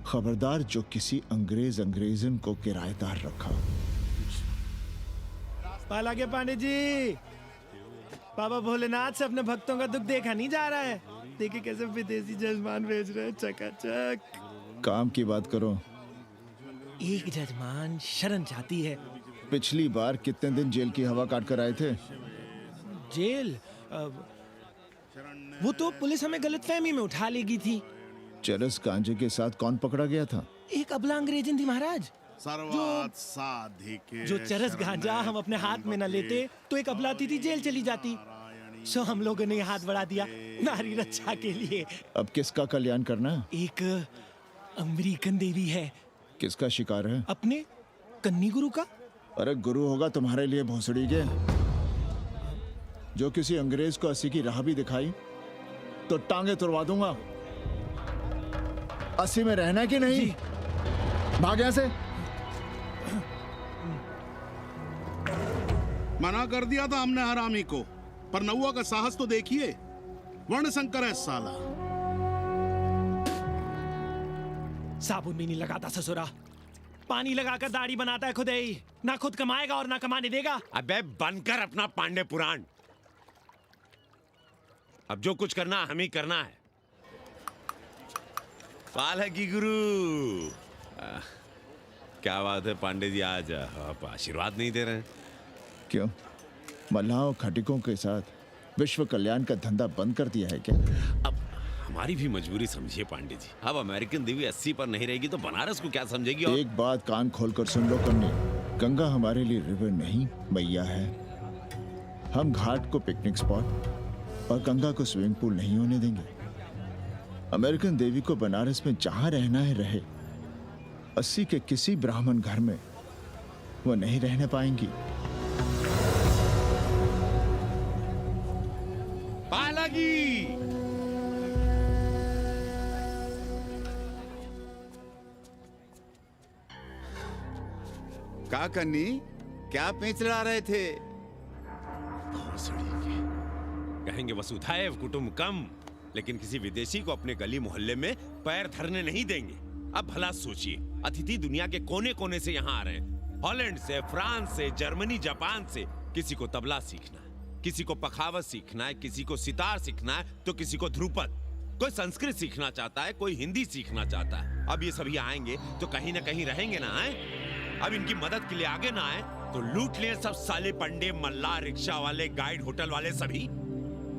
खबरदार जो किसी अंग्रेजन को किराएदार रखा। पाला के पांडे जी, बाबा भोलेनाथ से अपने भक्तों का दुख देखा नहीं जा रहा है। देखिए कैसे विदेशी जजमान भेज रहे हैं, चकाचक। काम की बात करो। एक जजमान शरण चाहती है। पिछली बार कितने दिन जेल की हवा काट कर आए थे? जेल? वो तो पुलिस हमें गलतफहमी में उठा लेगी थी। चरस गांजे के साथ कौन पकड़ा गया था? एक अबला अंग्रेजन थी महाराज। साधिके जो चरस गांजा हम अपने हाथ में न लेते तो एक अबला थी जेल चली जाती। सो हम लोगों ने हाथ बढ़ा दिया नारी रक्षा के लिए। अब किसका कल्याण करना है? एक अमेरिकन देवी है। किसका शिकार है? अपने कन्नी गुरु का। अरे गुरु होगा तुम्हारे लिए भोसड़ी के। जो किसी अंग्रेज को 80 की राह भी दिखाई तो टांगे तुड़वा दूंगा। 80 में रहना कि नहीं? भाग यहां से। मना कर दिया था हमने हरामी को, पर नौआ का साहस तो देखिए। वर्ण संकर है साला। साबुन भी नहीं लगाता ससुरा, पानी लगाकर दाढ़ी बनाता है खुद ही। ना खुद कमाएगा और ना कमाने देगा। अबे बनकर अपना पांडे पुराण। अब जो कुछ करना हम ही करना है। पालकी गुरु। क्या बात है पांडे जी, आज आप आशीर्वाद नहीं दे रहे हैं? क्यों, मल्लाहों खटिकों के साथ विश्व कल्याण का धंधा बंद कर दिया है क्या? अब हमारी भी मजबूरी समझिए पांडे जी। अब अमेरिकन देवी 80 पर नहीं रहेगी तो बनारस को क्या समझेगी? और एक बात कान खोलकर सुन लो कन्नी, गंगा हमारे लिए रिवर नहीं मैया है। हम घाट को पिकनिक स्पॉट और गंगा को स्विमिंग पूल नहीं होने देंगे। अमेरिकन देवी को बनारस में जहां रहना है रहे। 80 के किसी ब्राह्मण घर में वो नहीं रहने पाएंगी। पालकी। का कन्नी, क्या पेंच लड़ा रहे थे? कहेंगे वसुधैव कुटुंबकम, लेकिन किसी विदेशी को अपने गली मोहल्ले में पैर धरने नहीं देंगे। अब भला सोचिए, अतिथि दुनिया के कोने कोने से यहाँ आ रहे हैं। हॉलैंड से, फ्रांस से, जर्मनी, जापान से। किसी को तबला सीखना है, किसी को पखावत सीखना है, किसी को सितार सीखना है, तो किसी को ध्रुपद। कोई संस्कृत सीखना चाहता है, कोई हिंदी सीखना चाहता है। अब ये सभी आएंगे तो कहीं ना कहीं रहेंगे ना। आए अब इनकी मदद के लिए आगे ना आए तो लूट ले सब साले पंडे, मल्ला, रिक्शा वाले, गाइड, होटल वाले सभी।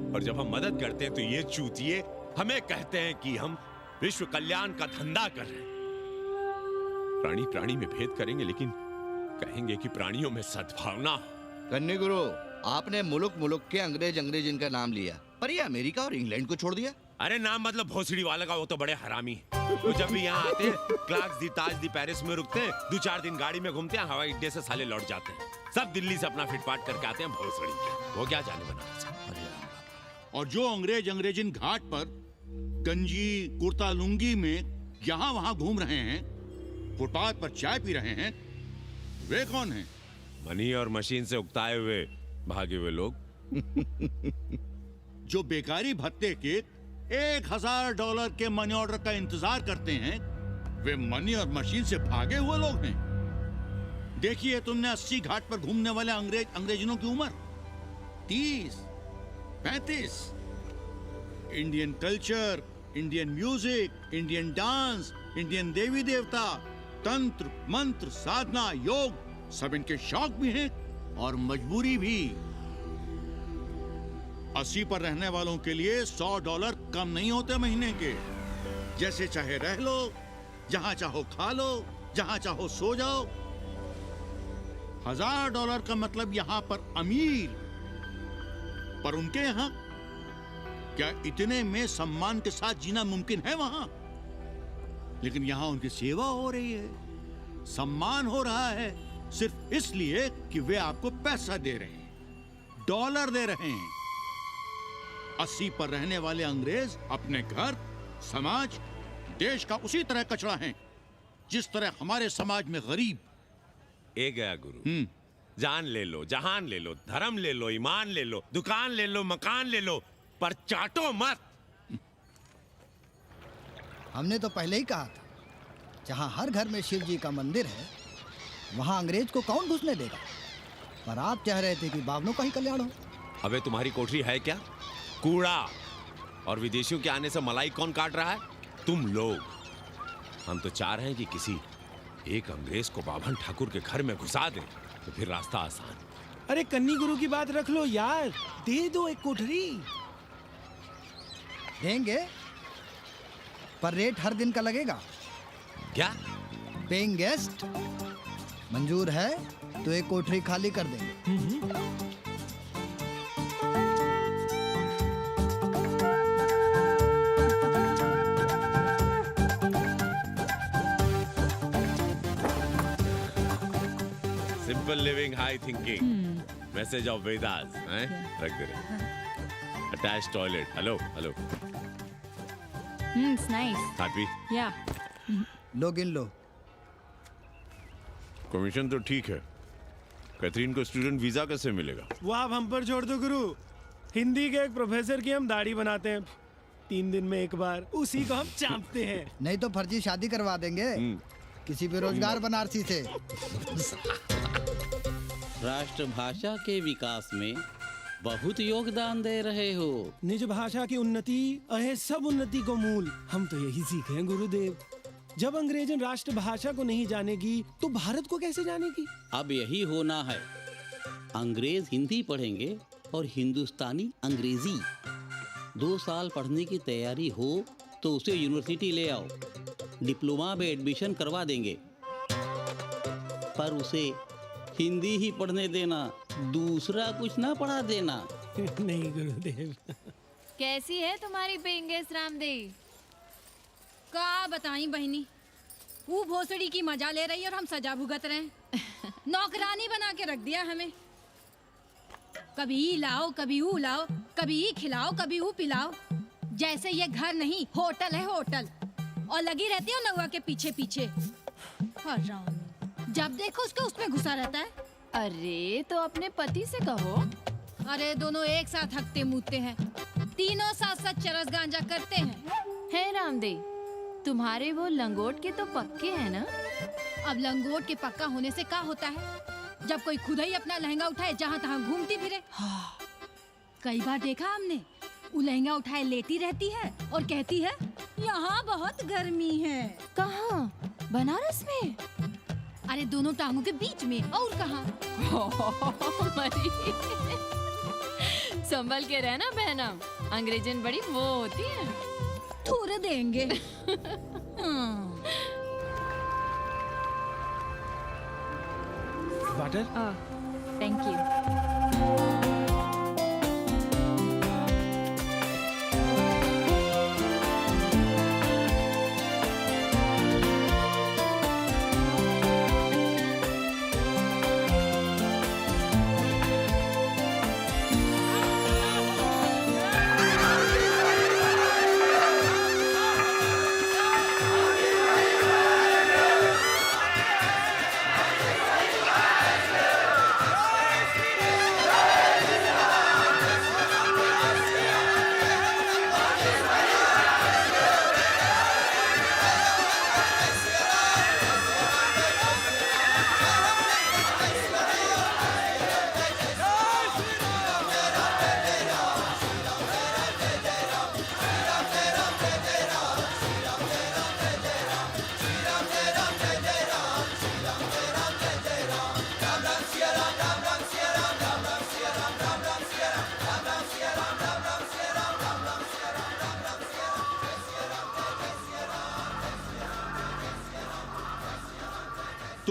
और जब हम मदद करते हैं तो ये चूतिए हमें कहते हैं कि हम विश्व कल्याण का धंधा कर रहे हैं। प्राणी प्राणी में भेद करेंगे, लेकिन कहेंगे कि प्राणियों में सद्भावना हो। कन्नी गुरु, आपने मुल्क मुल्क के अंग्रेज इनका नाम लिया, पर ये अमेरिका और इंग्लैंड को छोड़ दिया। अरे नाम मतलब भोसड़ी वाला का, वो तो बड़े हरामी है। वो जब भी यहाँ आते हैं क्लार्क्स दी, ताज दी, पेरिस में रुकते हैं, 2-4 दिन गाड़ी में घूमते हैं, हवाई अड्डे से साले लौट जाते हैं। सब दिल्ली से अपना फिटपाट करके आते हैं भोसड़ी के। वो क्या जाने बनारस। और जो अंग्रेजिन घाट पर गंजी, कुर्ता, लुंगी में यहाँ वहाँ घूम रहे हैं, फुटपाथ पर चाय पी रहे हैं वे कौन हैं? मनी और मशीन से उकताए हुए भागे हुए लोग। जो बेकारी भत्ते के $1000 के मनी ऑर्डर का इंतजार करते हैं वे मनी और मशीन से भागे हुए लोग हैं। देखिए तुमने 80 घाट पर घूमने वाले अंग्रेजों की उम्र 30, 35। Indian culture, Indian music, Indian dance, Indian देवी देवता, तंत्र मंत्र, साधना, योग सब इनके शौक भी हैं और मजबूरी भी। 80 पर रहने वालों के लिए $100 कम नहीं होते महीने के। जैसे चाहे रह लो, जहां चाहो खा लो, जहां चाहो सो जाओ। $1000 का मतलब यहां पर अमीर, पर उनके यहां क्या इतने में सम्मान के साथ जीना मुमकिन है वहां? लेकिन यहां उनकी सेवा हो रही है, सम्मान हो रहा है, सिर्फ इसलिए कि वे आपको पैसा दे रहे हैं, डॉलर दे रहे हैं। 80 पर रहने वाले अंग्रेज अपने घर, समाज, देश का उसी तरह कचरा हैं जिस तरह हमारे समाज में गरीब। ए गया गुरु। जान ले लो, जहान ले लो, धर्म ले लो, ईमान ले लो, दुकान ले लो, मकान ले लो, पर चाटो मत। हमने तो पहले ही कहा था, जहां हर घर में शिव जी का मंदिर है वहां अंग्रेज को कौन घुसने देगा। पर आप चाह रहे थे कि बावनों का ही कल्याण हो। अबे तुम्हारी कोठरी है क्या? कूड़ा। और विदेशियों के आने से मलाई कौन काट रहा है? तुम लोग। हम तो चाह रहे हैं कि किसी एक अंग्रेज को बाभन ठाकुर के घर में घुसा दें, तो फिर रास्ता आसान। अरे कन्नी गुरु की बात रख लो यार, दे दो एक कोठरी। देंगे, पर रेट हर दिन का लगेगा। क्या? पेइंग गेस्ट मंजूर है तो एक कोठरी खाली कर देंगे। Simple living, high thinking, message of Vedas हैं? रख दे रहे। Attach toilet. Hello hello. It's nice. Happy? Yeah. लो गिन लो। कमीशन तो ठीक है, कैथरीन को स्टूडेंट वीजा कैसे मिलेगा? वो आप हम पर छोड़ दो गुरु। हिंदी के एक प्रोफेसर की हम दाढ़ी बनाते हैं 3 दिन में एक बार, उसी को हम चापते हैं। नहीं तो फर्जी शादी करवा देंगे किसी बेरोजगार बनारसी से। राष्ट्रभाषा के विकास में बहुत योगदान दे रहे हो। निज भाषा की उन्नति अहे सब उन्नति को मूल। हम तो यही सीखे हैं गुरुदेव। जब अंग्रेजन राष्ट्रभाषा को नहीं जानेगी तो भारत को कैसे जानेगी? अब यही होना है। अंग्रेज हिंदी पढ़ेंगे और हिंदुस्तानी अंग्रेजी। 2 साल पढ़ने की तैयारी हो तो उसे यूनिवर्सिटी ले आओ, डिप्लोमा में एडमिशन करवा देंगे। पर उसे हिंदी ही पढ़ने देना, दूसरा कुछ ना पढ़ा देना। नहीं गुरुदेव। कैसी है तुम्हारी पेंगेस रामदेव? का बताई बहनी, वो भोसड़ी की मजा ले रही और हम सजा भुगत रहे हैं। नौकरानी बना के रख दिया हमें। कभी ई लाओ, कभी ऊ लाओ, कभी ई खिलाओ, ऊ पिलाओ। जैसे ये घर नहीं होटल है होटल। और लगी रहती हो नौवा के पीछे पीछे। हराम, जब देखो उसके उसमें घुसा रहता है। अरे तो अपने पति से कहो। अरे दोनों एक साथ हकते मुतते हैं, तीनों साथ साथ चरस गांजा करते हैं। है रामदेव, तुम्हारे वो लंगोट के तो पक्के हैं ना? अब लंगोट के पक्का होने से क्या होता है, जब कोई खुद ही अपना लहंगा उठाए जहाँ तहाँ घूमती फिरे। कई बार देखा हमने, वो लहंगा उठाए लेटी रहती है और कहती है यहाँ बहुत गर्मी है। कहाँ? बनारस में? अरे दोनों टांगों के बीच में। और कहाँ? संभल के रहना बहना, अंग्रेजन बड़ी वो होती है। थोड़े देंगे। वाटर? Thank you.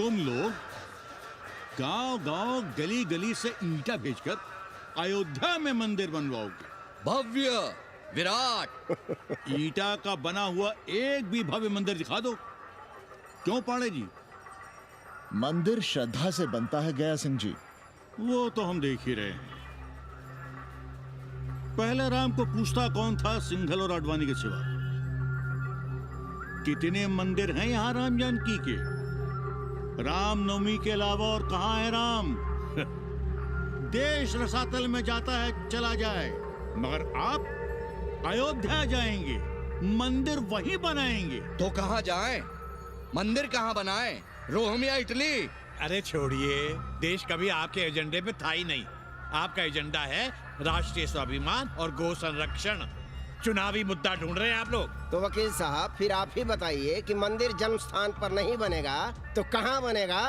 तुम लोग गांव-गांव, गली-गली से ईंटा भेजकर अयोध्या में मंदिर बनवाओगे। भव्य, विराट। ईंटा का बना हुआ एक भी भव्य मंदिर दिखा दो। क्यों पाड़े जी? मंदिर श्रद्धा से बनता है गया सिंह जी। वो तो हम देख ही रहे हैं। पहले राम को पूछता कौन था सिंघल और आडवाणी के सिवा? कितने मंदिर हैं यहाँ राम जानकी के? रामनवमी के अलावा और कहाँ है राम? देश रसातल में जाता है चला जाए, मगर आप अयोध्या जाएंगे, मंदिर वहीं बनाएंगे। तो कहाँ जाएं? मंदिर कहाँ बनाएं? रोम या इटली? अरे छोड़िए, देश कभी आपके एजेंडे पे था ही नहीं। आपका एजेंडा है राष्ट्रीय स्वाभिमान और गौ संरक्षण। चुनावी मुद्दा ढूंढ रहे हैं आप लोग। तो वकील साहब फिर आप ही बताइए कि मंदिर जन्म स्थान पर नहीं बनेगा तो कहाँ बनेगा?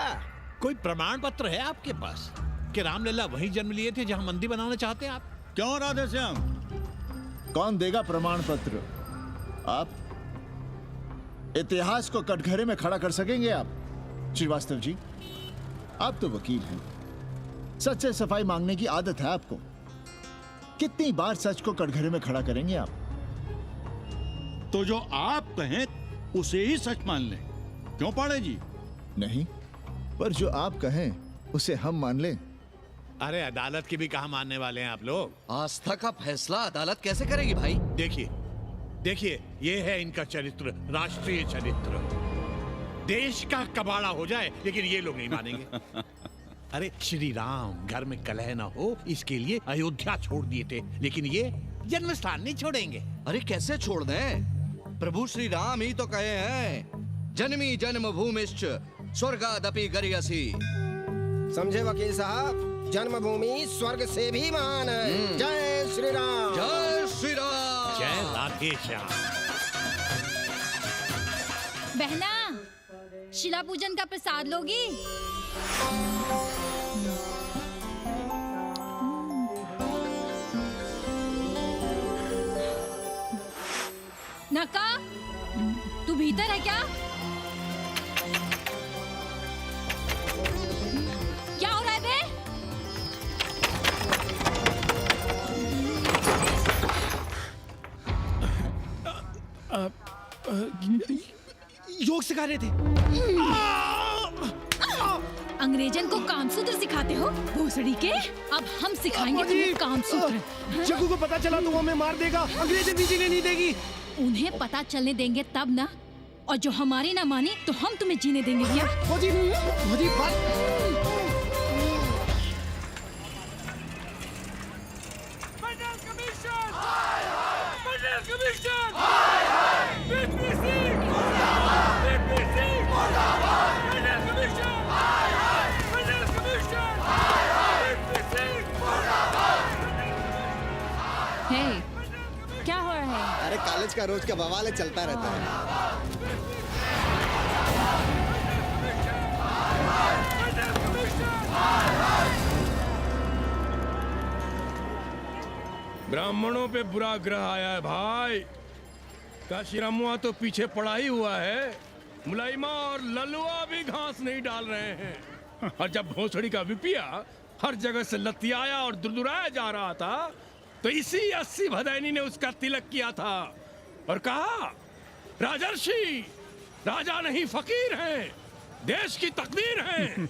कोई प्रमाण पत्र है आपके पास कि रामलला वहीं जन्म लिए थे जहाँ मंदिर बनाना चाहते हैं आप? क्यों राधेश्याम? कौन देगा प्रमाण पत्र? आप इतिहास को कटघरे में खड़ा कर सकेंगे आप? श्रीवास्तव जी, आप तो वकील हैं, सच से सफाई मांगने की आदत है आपको। कितनी बार सच को कटघरे में खड़ा करेंगे आप? तो जो आप कहें उसे ही सच मान लें। क्यों पाड़े जी? नहीं, पर जो आप कहें उसे हम मान लें। अरे अदालत की भी कहाँ मानने वाले हैं आप लोग? आस्था का फैसला अदालत कैसे करेगी भाई? देखिए, ये है इनका चरित्र, राष्ट्रीय चरित्र। देश का कबाड़ा हो जाए लेकिन ये लोग नहीं मानेंगे। अरे श्री राम घर में कलह ना हो इसके लिए अयोध्या छोड़ दिए थे, लेकिन ये जन्म स्थान नहीं छोड़ेंगे। अरे कैसे छोड़ दें? प्रभु श्री राम ही तो कहे हैं, जन्मी जन्मभूमिश्च स्वर्गादपि गरियसी। समझे वकील साहब, जन्मभूमि स्वर्ग से भी महान है। जय श्री राम। जय श्री राम। जय राधे श्याम। बहना, शिला पूजन का प्रसाद लोगी? नका, तू भीतर है क्या? क्या हो रहा है बे? योग सिखा रहे थे। अंग्रेजन को कामसूत्र सिखाते हो भोसड़ी के? अब हम सिखाएंगे तुम्हें कामसूत्र। जग्गू को पता चला तो वो हमें मार देगा, अंग्रेजन भी जीने नहीं देगी। उन्हें पता चलने देंगे तब ना, और जो हमारी ना मानी तो हम तुम्हें जीने देंगे क्या? फौजी, क्या हो रहा है? अरे कॉलेज का रोज का बवाल चलता रहता है। ब्राह्मणों पे बुरा ग्रह आया है भाई। काशीरामुआ तो पीछे पड़ा ही हुआ है, मुलाइमा और ललुआ भी घास नहीं डाल रहे हैं। और जब भोसड़ी का विपिया हर जगह से लतियाया और दुरदुराया जा रहा था, तो इसी 80 भदैनी ने उसका तिलक किया था और कहा, राजर्षि राजा नहीं फकीर हैं, देश की तकदीर हैं।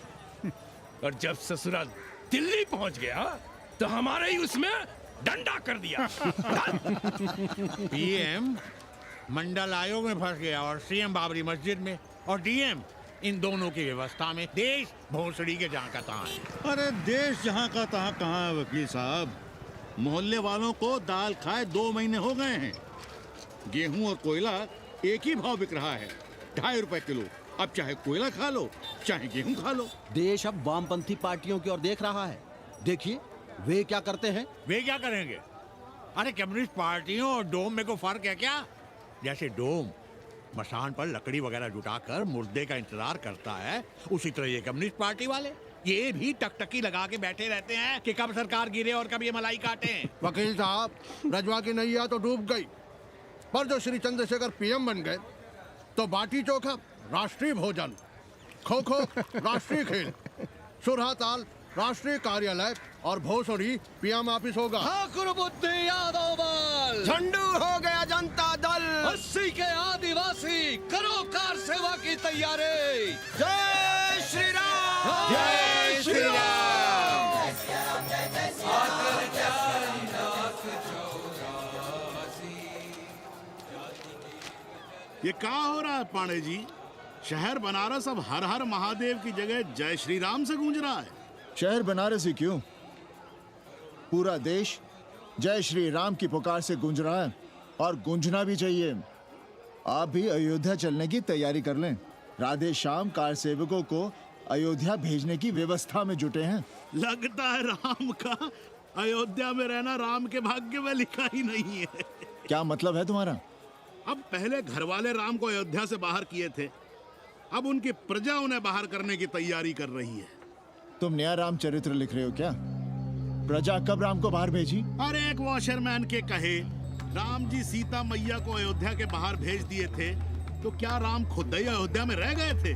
और जब ससुराल दिल्ली पहुंच गया तो हमारे ही उसमें डंडा कर दिया। पीएम मंडल आयोग में फंस गया और सीएम बाबरी मस्जिद में, और डीएम इन दोनों की व्यवस्था में। देश भोसड़ी के जहाँ का तहाँ है। अरे देश जहाँ का तहाँ कहाँ है वकील साहब? मोहल्ले वालों को दाल खाए 2 महीने हो गए हैं। गेहूं और कोयला एक ही भाव बिक रहा है, 2.5 रुपए किलो। अब चाहे कोयला खा लो चाहे गेहूं खा लो। देश अब वामपंथी पार्टियों की ओर देख रहा है। देखिए वे क्या करते हैं। वे क्या करेंगे? अरे कम्युनिस्ट पार्टियों और डोम में को फर्क है क्या? जैसे डोम मसान पर लकड़ी वगैरह जुटाकर मुर्दे का इंतजार करता है, उसी तरह ये कम्युनिस्ट पार्टी वाले ये भी टकटकी लगा के बैठे रहते हैं कि कब सरकार गिरे और कब ये मलाई काटे। वकील साहब, रजवा की नैया तो डूब गई, पर जो श्री चंद्रशेखर पीएम बन गए तो बाटी चोखा राष्ट्रीय भोजन, खो खो राष्ट्रीय खेल, सुरहा ताल राष्ट्रीय कार्यालय और भोसड़ी पीएम ऑफिस होगा। ठाकुर बुद्धि यादव बल, झंडू हो गया जनता दल, 80 के आदिवासी करो कार सेवा की तैयारी। जय श्री राम, जय श्री राम। ये क्या हो रहा है पांडे जी? शहर बनारस अब हर हर महादेव की जगह जय श्री राम से गूंज रहा है। शहर बनारस ही क्यों, पूरा देश जय श्री राम की पुकार से गूंज रहा है और गूंजना भी चाहिए। आप भी अयोध्या चलने की तैयारी कर लें। राधे श्याम कार सेवकों को अयोध्या भेजने की व्यवस्था में जुटे हैं। लगता है राम का अयोध्या में रहना राम के भाग्य में लिखा ही नहीं है। क्या मतलब है तुम्हारा? अब पहले घर वाले राम को अयोध्या से बाहर किए थे, अब उनकी प्रजा उन्हें बाहर करने की तैयारी कर रही है। तुम नया राम चरित्र लिख रहे हो क्या? प्रजा कब राम को बाहर भेजी? अरे एक वॉशरमैन के कहे राम जी सीता मैया को अयोध्या के बाहर भेज दिए थे, तो क्या राम खुद ही अयोध्या में रह गए थे?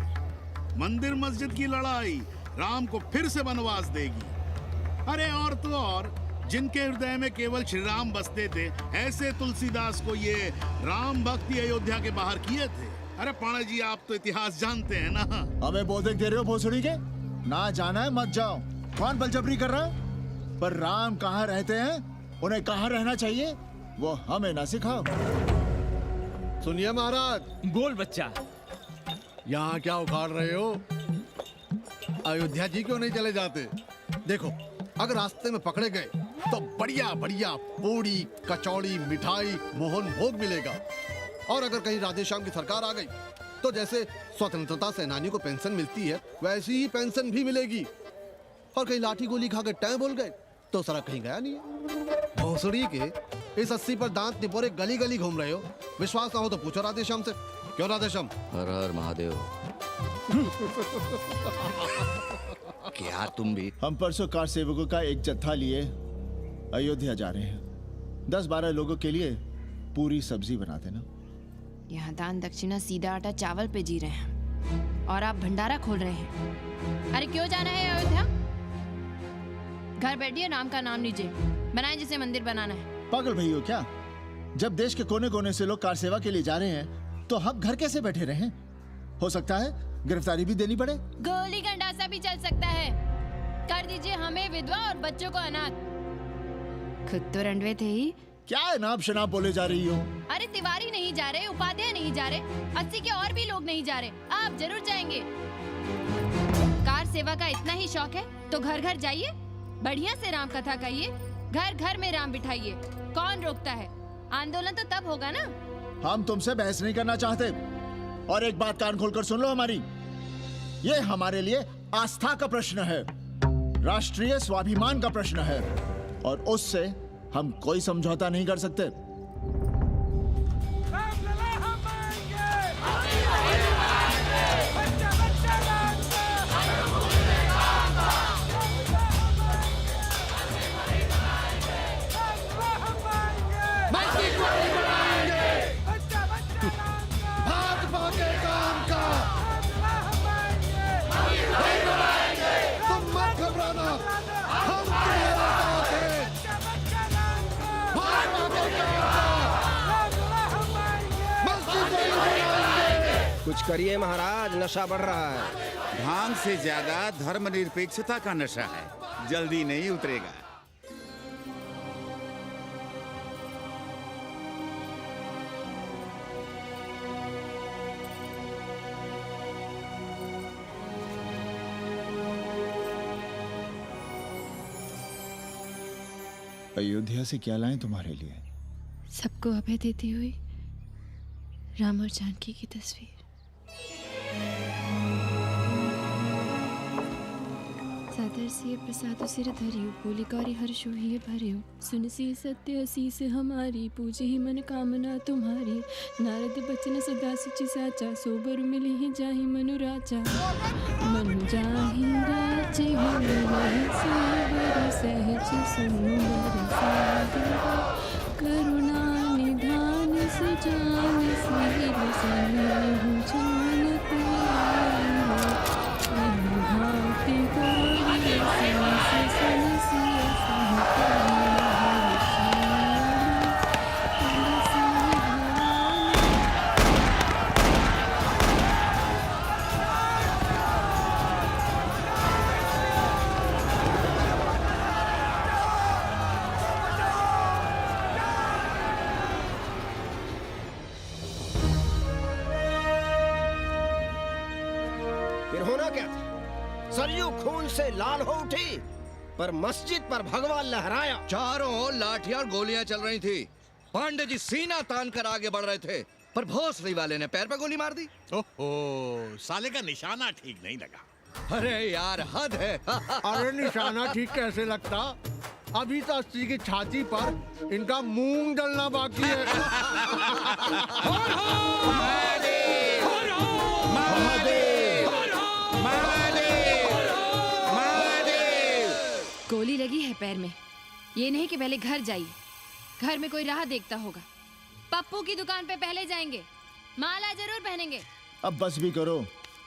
मंदिर मस्जिद की लड़ाई राम को फिर से वनवास देगी। अरे और तो और, जिनके हृदय में केवल श्री राम बसते थे, ऐसे तुलसीदास को ये राम भक्ति अयोध्या के बाहर किए थे। अरे पांडे जी, आप तो इतिहास जानते हैं ना। हमें बोधक दे रहे हो भोसड़ी के? ना जाना है मत जाओ। कौन बलजबरी कर रहा है? पर राम कहाँ रहते हैं, उन्हें कहाँ रहना चाहिए, वो हमें ना सिखाओ। सुनिए महाराज। बोल बच्चा। यहाँ क्या उखाड़ रहे हो? अयोध्या जी क्यों नहीं चले जाते? देखो, अगर रास्ते में पकड़े गए तो बढ़िया बढ़िया पूड़ी कचौड़ी मिठाई मोहन भोग मिलेगा। और अगर कहीं राधे श्याम की सरकार आ गई तो जैसे स्वतंत्रता सेनानियों को पेंशन मिलती है, वैसी ही पेंशन भी मिलेगी। और कहीं लाठी गोली खा के टैं बोल गए तो सारा कहीं गया नहीं है। भोसड़ी के इस 80 पर दांत निपोरे गली गली घूम रहे हो। विश्वास ना हो तो पूछो राधे श्याम से। क्यों राधे श्याम? हर हर महादेव। क्या तुम भी? हम परसों कार सेवकों का एक जत्था लिए अयोध्या जा रहे हैं। 10-12 लोगों के लिए पूरी सब्जी बना देना। यहाँ दान दक्षिणा सीधा आटा चावल पे जी रहे हैं और आप भंडारा खोल रहे हैं। अरे क्यों जाना है अयोध्या? घर बैठिए, राम का नाम लीजिए, बनाए जिसे मंदिर बनाना है। पागल भई हो क्या? जब देश के कोने कोने से लोग कार सेवा के लिए जा रहे हैं तो हम घर कैसे बैठे रहें? हो सकता है गिरफ्तारी भी देनी पड़े। गोली गंडासा भी चल सकता है। कर दीजिए हमें विधवा और बच्चों को अनाथ। खुद तो रंडवे थे ही। क्या नाप शनाप बोले जा रही हो? अरे तिवारी नहीं जा रहे, उपाध्याय नहीं जा रहे, 80 के और भी लोग नहीं जा रहे। आप जरूर जाएंगे। कार सेवा का इतना ही शौक है तो घर घर जाइए, बढ़िया से राम कथा कहिए, घर घर में राम बिठाइए। कौन रोकता है? आंदोलन तो तब होगा ना। हम तुमसे बहस नहीं करना चाहते। और एक बात कान खोलकर सुन लो हमारी, ये हमारे लिए आस्था का प्रश्न है, राष्ट्रीय स्वाभिमान का प्रश्न है, और उससे हम कोई समझौता नहीं कर सकते। कुछ करिए महाराज, नशा बढ़ रहा है। भांग से ज्यादा धर्मनिरपेक्षता का नशा है, जल्दी नहीं उतरेगा। अयोध्या से क्या लाएं तुम्हारे लिए? सबको अभय देती हुई राम और जानकी की तस्वीर। सादर से प्रसाद सिर धरियो, बोली गौरी हर्षो ही भरियो, सुन सी सत्य असीस हमारी, पूजे ही मन कामना तुम्हारी। नारद बचन सदा सुचि साचा, सोबर मिली ही जाहि मनु राजा। मनु जाहि राजे होई सोबर, सहज सुंदर सागर, करुणा निधान सुजान सिर सनेहु जान तेरा। यूं खून से लाल हो उठी, पर मस्जिद पर भगवा लहराया। चारों ओर लाठियां और गोलियां चल रही थी। पांडे जी सीना तान कर आगे बढ़ रहे थे, पर भोसड़ी वाले ने पैर पे गोली मार दी। ओहो, साले का निशाना ठीक नहीं लगा। अरे यार, हद है। अरे निशाना ठीक कैसे लगता? अभी तो अस्सी की छाती पर इनका मूंग डलना बाकी है। गोली लगी है पैर में। ये नहीं कि पहले घर जाइए, घर में कोई राह देखता होगा। पप्पू की दुकान पे पहले जाएंगे, माला जरूर पहनेंगे। अब बस भी करो,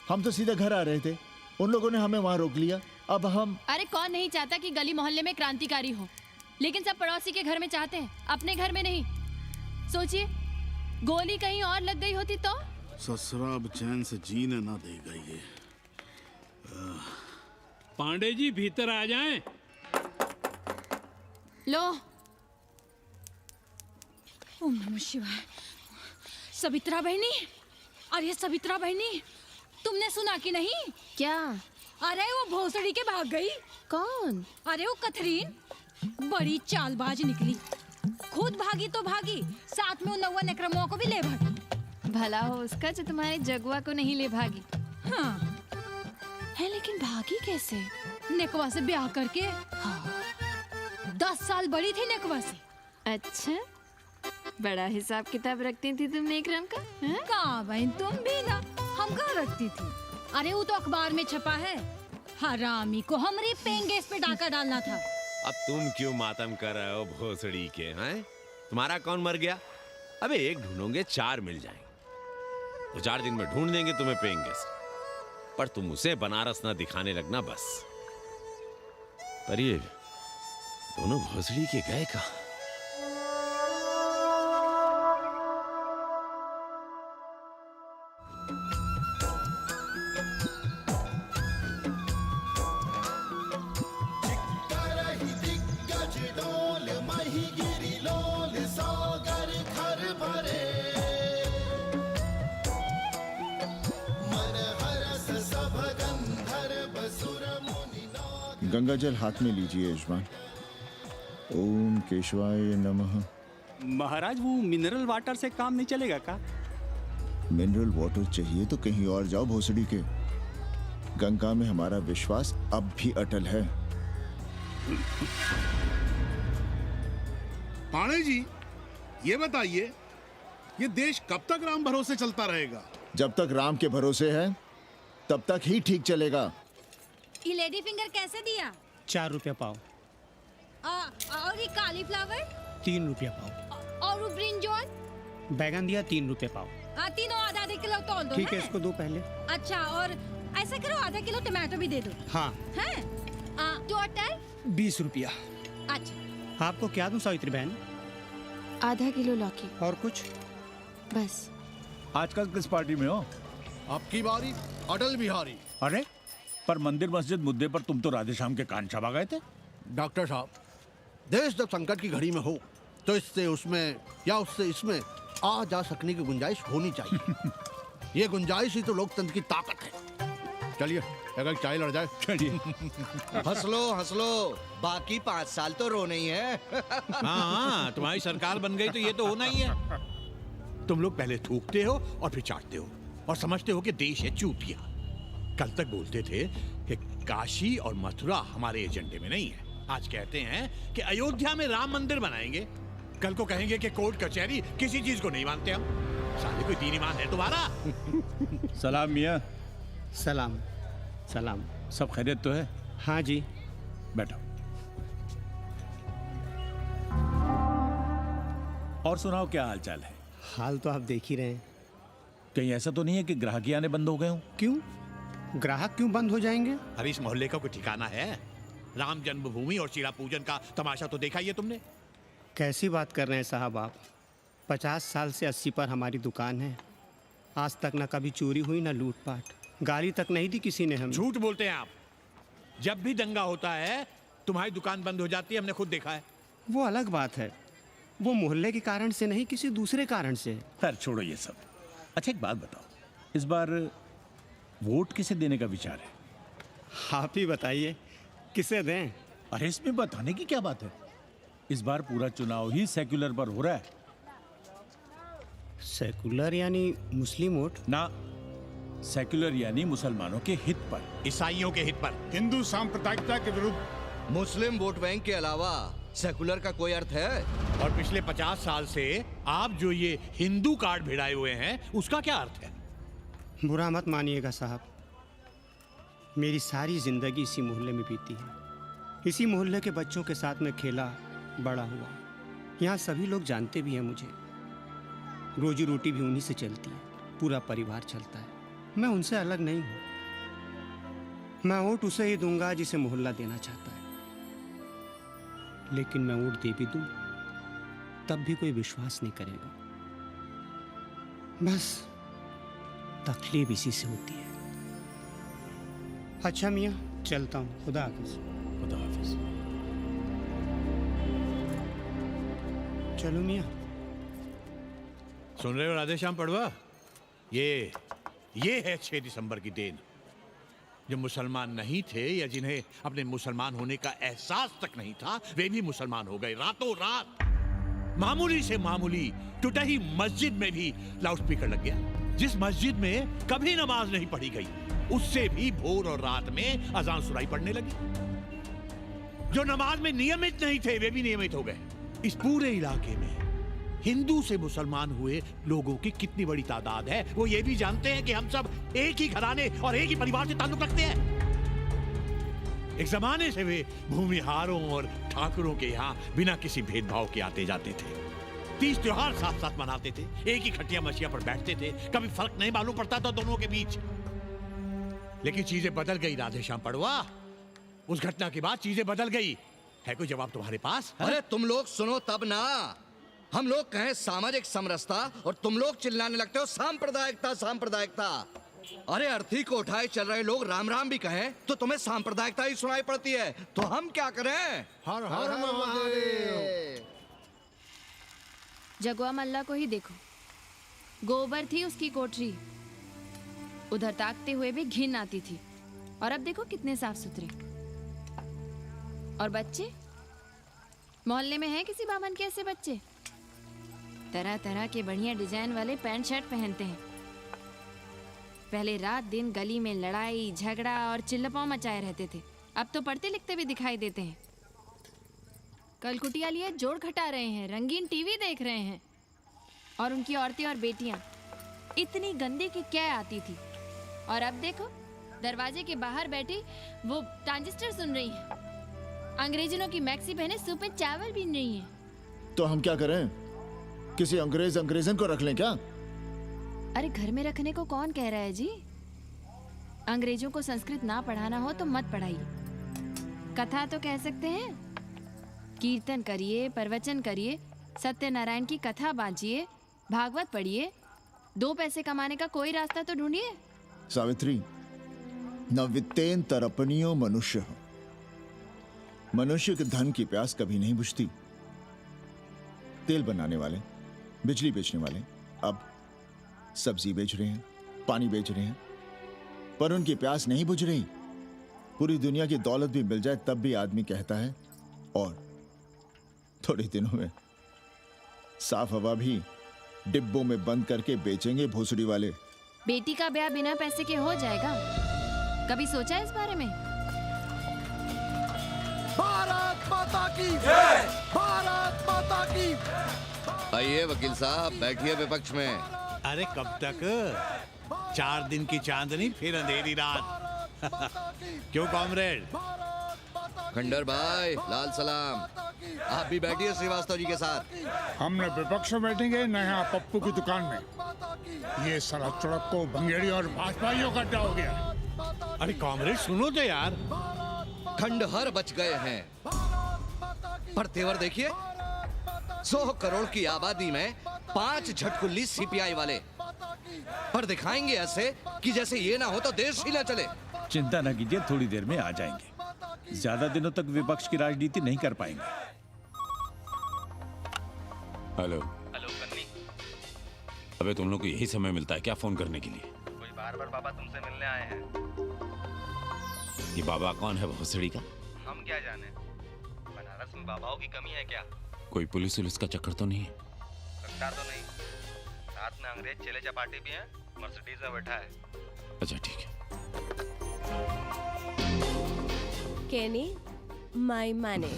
हम तो सीधे घर आ रहे थे, उन लोगों ने हमें वहाँ रोक लिया। अब हम अरे कौन नहीं चाहता कि गली मोहल्ले में क्रांतिकारी हो, लेकिन सब पड़ोसी के घर में चाहते हैं, अपने घर में नहीं। सोचिए, गोली कहीं और लग गई होती तो? ससुरा अब चैन से जीने ना देगा ये। पांडे जी भीतर आ जाएं। लो। ओम नमः शिवाय। सवित्रा बहनी, अरे सवित्रा बहनी, तुमने सुना कि नहीं? क्या? अरे वो भोसड़ी के भाग गई। कौन? अरे वो कथरीन, बड़ी चालबाज निकली। खुद भागी तो भागी, साथ में उन नौवा नक्रमुआ को भी ले भागी। भला हो उसका जो तुम्हारे जगुआ को नहीं ले भागी। हाँ है, लेकिन भागी कैसे? नेकवा से ब्याह करके। हाँ। 10 साल बड़ी थी नेकवा से। अच्छा, बड़ा हिसाब किताब रखती थी तुम नेकरम का? कहाँ बहन, तुम भी ना, हम कहाँ रखती थी? अरे वो तो अखबार में छपा है। हरामी को हमरे पेंगेस पे डाका डालना था। अब तुम क्यों मातम कर रहे हो भोसड़ी के? हैं? तुम्हारा कौन मर गया? अबे एक ढूंढोगे 4 मिल जाएंगे, तो 4 दिन में ढूंढ देंगे तुम्हें पेइंग गेस्ट। पर तुम उसे बनारस ना दिखाने लगना बस। पर ये दोनों भोसड़ी के गए कहाँ? गंगा जल हाथ में लीजिए यजमान। ओम केशवाय नमः। महाराज, वो मिनरल वाटर से काम नहीं चलेगा का? मिनरल वाटर चाहिए तो कहीं और जाओ भोसड़ी के। गंगा में हमारा विश्वास अब भी अटल है। पाणे जी, ये बताइए, ये देश कब तक राम भरोसे चलता रहेगा? जब तक राम के भरोसे है तब तक ही ठीक चलेगा। ये लेडी फिंगर कैसे दिया? 4 रुपया पाव। और ये कालीफ्लावर? 3 रुपया पाव। और वो ब्रिंजॉल? बैगन दिया 3 रुपये पाव। तीनों आधा किलो तोल दो। ठीक है, इसको दो पहले। अच्छा, और ऐसा करो आधा किलो टमाटो भी दे दो। हाँ। हैं? टोटल 20 रुपया। अच्छा। आपको क्या दूं सावित्री बहन? आधा किलो लौकी। और कुछ? बस। आजकल किस पार्टी में हो? आपकी बारी, अटल बिहारी। अरे, पर मंदिर मस्जिद मुद्दे पर तुम तो राधेश्याम के कान छबा गए थे। डॉक्टर साहब, देश जब संकट की घड़ी में हो तो इससे उसमें या उससे इसमें आ जा सकने की गुंजाइश होनी चाहिए। ये गुंजाइश ही तो लोकतंत्र की ताकत है। चलिए, अगर चाय लड़ जाए। चलिए। हंस लो, बाकी 5 साल तो रोना ही है। हाँ, तुम्हारी सरकार बन गई तो ये तो होना ही है। तुम लोग पहले थूकते हो और फिर चाटते हो और समझते हो कि देश है चूतिया। कल तक बोलते थे कि काशी और मथुरा हमारे एजेंडे में नहीं है। आज कहते हैं कि अयोध्या में राम मंदिर बनाएंगे। कल को कहेंगे कि कोर्ट कचहरी किसी चीज को नहीं मानते हम। साले कोई दीन ईमान है तुम्हारा? सलाम मियाँ। सलाम। सलाम। सब खैरियत तो है? हाँ जी। बैठो। और सुनाओ, क्या हाल चाल है? हाल तो आप देख ही रहे हैं। कहीं ऐसा तो नहीं है कि ग्राहकी आने बंद हो गए हो? क्यों? ग्राहक क्यों बंद हो जाएंगे? अरे इस मोहल्ले का कोई ठिकाना है? राम जन्मभूमि और शिला पूजन का तमाशा तो देखा ही है तुमने। कैसी बात कर रहे हैं साहब आप? 50 साल से 80 पर हमारी दुकान है। आज तक ना कभी चोरी हुई ना लूटपाट, गाली तक नहीं दी किसी ने हमें। झूठ बोलते हैं आप। जब भी दंगा होता है तुम्हारी दुकान बंद हो जाती है, हमने खुद देखा है। वो अलग बात है, वो मोहल्ले के कारण से नहीं, किसी दूसरे कारण से। खैर छोड़ो ये सब। अच्छा एक बात बताओ, इस बार वोट किसे देने का विचार है? आप ही बताइए किसे दें? अरे इसमें बताने की क्या बात है? इस बार पूरा चुनाव ही सेक्युलर पर हो रहा है। सेकुलर यानी मुस्लिम वोट? ना, सेक्युलर यानी मुसलमानों के हित पर, ईसाइयों के हित पर, हिंदू सांप्रदायिकता के विरुद्ध। मुस्लिम वोट बैंक के अलावा सेकुलर का कोई अर्थ है? और पिछले 50 साल से आप जो ये हिंदू कार्ड भिड़ाए हुए हैं, उसका क्या अर्थ है? बुरा मत मानिएगा साहब, मेरी सारी जिंदगी इसी मोहल्ले में बीती है। इसी मोहल्ले के बच्चों के साथ में खेला बड़ा हुआ। यहाँ सभी लोग जानते भी हैं मुझे। रोजी रोटी भी उन्हीं से चलती है, पूरा परिवार चलता है। मैं उनसे अलग नहीं हूँ। मैं वोट उसे ही दूंगा जिसे मोहल्ला देना चाहता है, लेकिन मैं वोट दे भी दूं तब भी कोई विश्वास नहीं करेगा। बस तकलीफ इसी से होती है। अच्छा मियाँ, चलता हूँ। खुदा हाफिज। खुदा हाफिज। चलो मियाँ। सुन रहे हो राधेश्याम पड़वा? ये है 6 दिसंबर की देन। जो मुसलमान नहीं थे या जिन्हें अपने मुसलमान होने का एहसास तक नहीं था, वे भी मुसलमान हो गए रातों रात। मामूली से मामूली टूटी मस्जिद में भी लाउडस्पीकर लग गया। जिस मस्जिद में कभी नमाज नहीं पढ़ी गई, उससे भी भोर और रात में अजान सुनाई पड़ने लगी। जो नमाज में नियमित नहीं थे, वे भी नियमित हो गए। इस पूरे इलाके में हिंदू से मुसलमान हुए लोगों की कितनी बड़ी तादाद है, वो ये भी जानते हैं कि हम सब एक ही घराने और एक ही परिवार से ताल्लुक रखते हैं। एक जमाने से वे भूमिहारों और ठाकुरों के यहाँ बिना किसी भेदभाव के आते जाते थे। 30 त्योहार साथ साथ मनाते थे, एक ही खटिया मछिया पर बैठते थे। कभी फर्क नहीं मालूम पड़ता था दोनों के बीच। लेकिन चीजें बदल गई राधेश्याम पड़वा। उस घटना के बाद चीजें बदल गई। है कोई जवाब तुम्हारे पास? अरे तुम लोग सुनो तब ना। हम लोग कहें सामाजिक समरसता और तुम लोग चिल्लाने लगते हो सांप्रदायिकता सांप्रदायिकता। अरे अर्थी को उठाए चल रहे लोग राम राम भी कहें तो तुम्हें सांप्रदायिकता ही सुनाई पड़ती है। तो हम क्या करें? हर हर महादेव। जगवा मल्ला को ही देखो, गोबर थी उसकी कोठरी, उधर ताकते हुए भी घिन आती थी। और अब देखो कितने साफ सुथरे। और बच्चे, मोहल्ले में हैं किसी बावन के ऐसे बच्चे? तरह तरह के बढ़िया डिजाइन वाले पैंट शर्ट पहनते हैं। पहले रात दिन गली में लड़ाई झगड़ा और चिल्लपाव मचाए रहते थे, अब तो पढ़ते लिखते भी दिखाई देते हैं। कल कुटिया लिए जोड़ घटा रहे हैं, रंगीन टीवी देख रहे हैं। और उनकी औरतें और बेटियां इतनी गंदी की क्या आती थी। और अब देखो दरवाजे के बाहर बैठी वो ट्रांजिस्टर सुन रही है। अंग्रेजनों की मैक्सी पहने सूप में चावल भी नहीं है। तो हम क्या करें? किसी अंग्रेजन को रख लें क्या? अरे घर में रखने को कौन कह रहा है जी? अंग्रेजों को संस्कृत ना पढ़ाना हो तो मत पढ़ाइए। कथा तो कह सकते हैं, कीर्तन करिए, प्रवचन करिए, सत्यनारायण की कथा बांचिए, भागवत पढ़िए। 2 पैसे कमाने का कोई रास्ता तो ढूंढिए। सावित्री, न वित्तेन तरपनियो मनुष्य। मनुष्य के धन की प्यास कभी नहीं बुझती। तेल बनाने वाले, बिजली बेचने वाले अब सब्जी बेच रहे हैं, पानी बेच रहे हैं, पर उनकी प्यास नहीं बुझ रही। पूरी दुनिया की दौलत भी मिल जाए तब भी आदमी कहता है और थोड़े दिनों में साफ हवा भी डिब्बों में बंद करके बेचेंगे भोसड़ी वाले। बेटी का ब्याह बिना पैसे के हो जाएगा? कभी सोचा है इस बारे में? भारत माता की जय! भारत माता की। आइए वकील साहब, बैठिए विपक्ष में। अरे कब तक? 4 दिन की चांदनी फिर अंधेरी रात। क्यों कॉमरेड? खंडर भाई, लाल सलाम। आप भी बैठिए श्रीवास्तव जी के साथ। हम न विपक्ष में बैठेंगे न यहाँ पप्पू की दुकान में। ये साला चुड़क को भंगेड़ी और भाजपाइयों का अड्डा हो गया। अरे कॉमरेड सुनो तो यार। खंडहर बच गए हैं, पर तेवर देखिए। 100 करोड़ की आबादी में 5 झटकुल्ली सीपीआई वाले, पर दिखाएंगे ऐसे कि जैसे ये ना हो तो देश ही ना चले। चिंता न कीजिए, थोड़ी देर में आ जाएंगे। ज्यादा दिनों तक विपक्ष की राजनीति नहीं कर पाएंगे। हेलो कन्नी। अबे तुम लोग को यही समय मिलता है क्या फोन करने के लिए? कोई बार बार पापा तुमसे मिलने आए हैं। ये बाबा कौन है भोसड़ी का? हम क्या जाने, बनारस में बाबाओं की कमी है क्या? कोई पुलिस उलिस का चक्कर तो नहीं है? लगता तो नहीं। साथ में अंग्रेज चेले चपाटी भी हैं, मर्सिडीज में बैठा है। अच्छा ठीक है। Kenny, my money.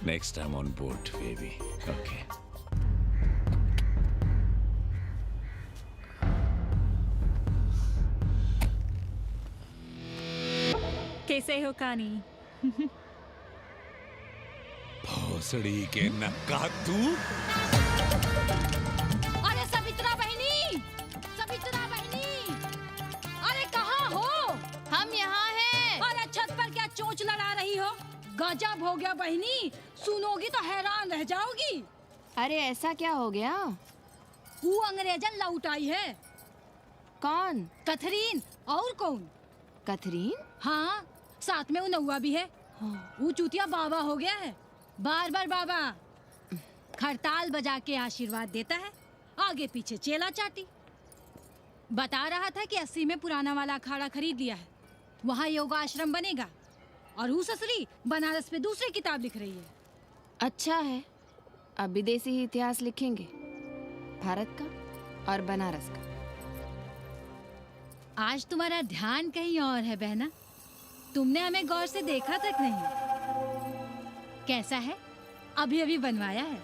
Next time on board, baby. Okay. कैसे हो कानी? भोसड़ी के नक्का तू? अरे सवित्रा बहनी, सवित्रा बहनी, अरे कहाँ हो? हम यहाँ हैं। अरे छत पर क्या चोंच लड़ा रही हो? गजब हो गया बहनी, सुनोगी तो हैरान रह जाओगी। अरे ऐसा क्या हो गया? वो अंग्रेजन लौट आई है। कौन? कथरीन। और कौन? कथरीन? हाँ, साथ में वो नौआ भी है। वो चूतिया बाबा हो गया है। बार बार बाबा खड़ताल बजा के आशीर्वाद देता है, आगे पीछे चेला चाटी। बता रहा था कि 80 में पुराना वाला अखाड़ा खरीद लिया है, वहाँ योगा आश्रम बनेगा। और वो ससुरी बनारस पे दूसरी किताब लिख रही है। अच्छा है, अब विदेशी ही इतिहास लिखेंगे, भारत का और बनारस का। आज तुम्हारा ध्यान कहीं और है बहना, तुमने हमें गौर से देखा तक नहीं। कैसा है? अभी अभी बनवाया है।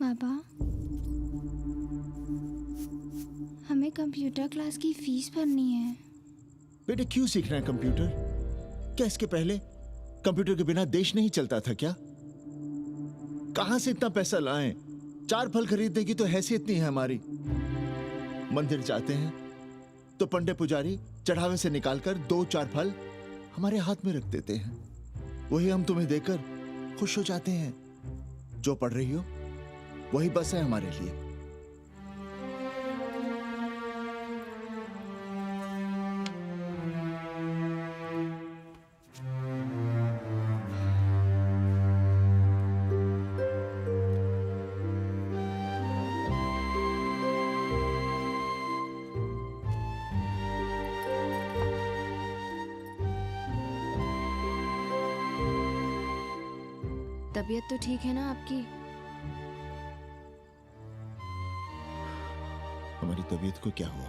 बाबा, हमें कंप्यूटर क्लास की फीस भरनी है। बेटे क्यों सीखना है कंप्यूटर? क्या इसके पहले कंप्यूटर के बिना देश नहीं चलता था क्या? कहां से इतना पैसा लाएं? 4 फल खरीदने की तो हैसियत नहीं है हमारी। मंदिर जाते हैं तो पंडे पुजारी चढ़ावे से निकालकर 2-4 फल हमारे हाथ में रख देते हैं, वही हम तुम्हें देकर खुश हो जाते हैं। जो पढ़ रही हो वही बस है हमारे लिए। तबीयत तो ठीक है ना आपकी? हमारी तबीयत को क्या हुआ?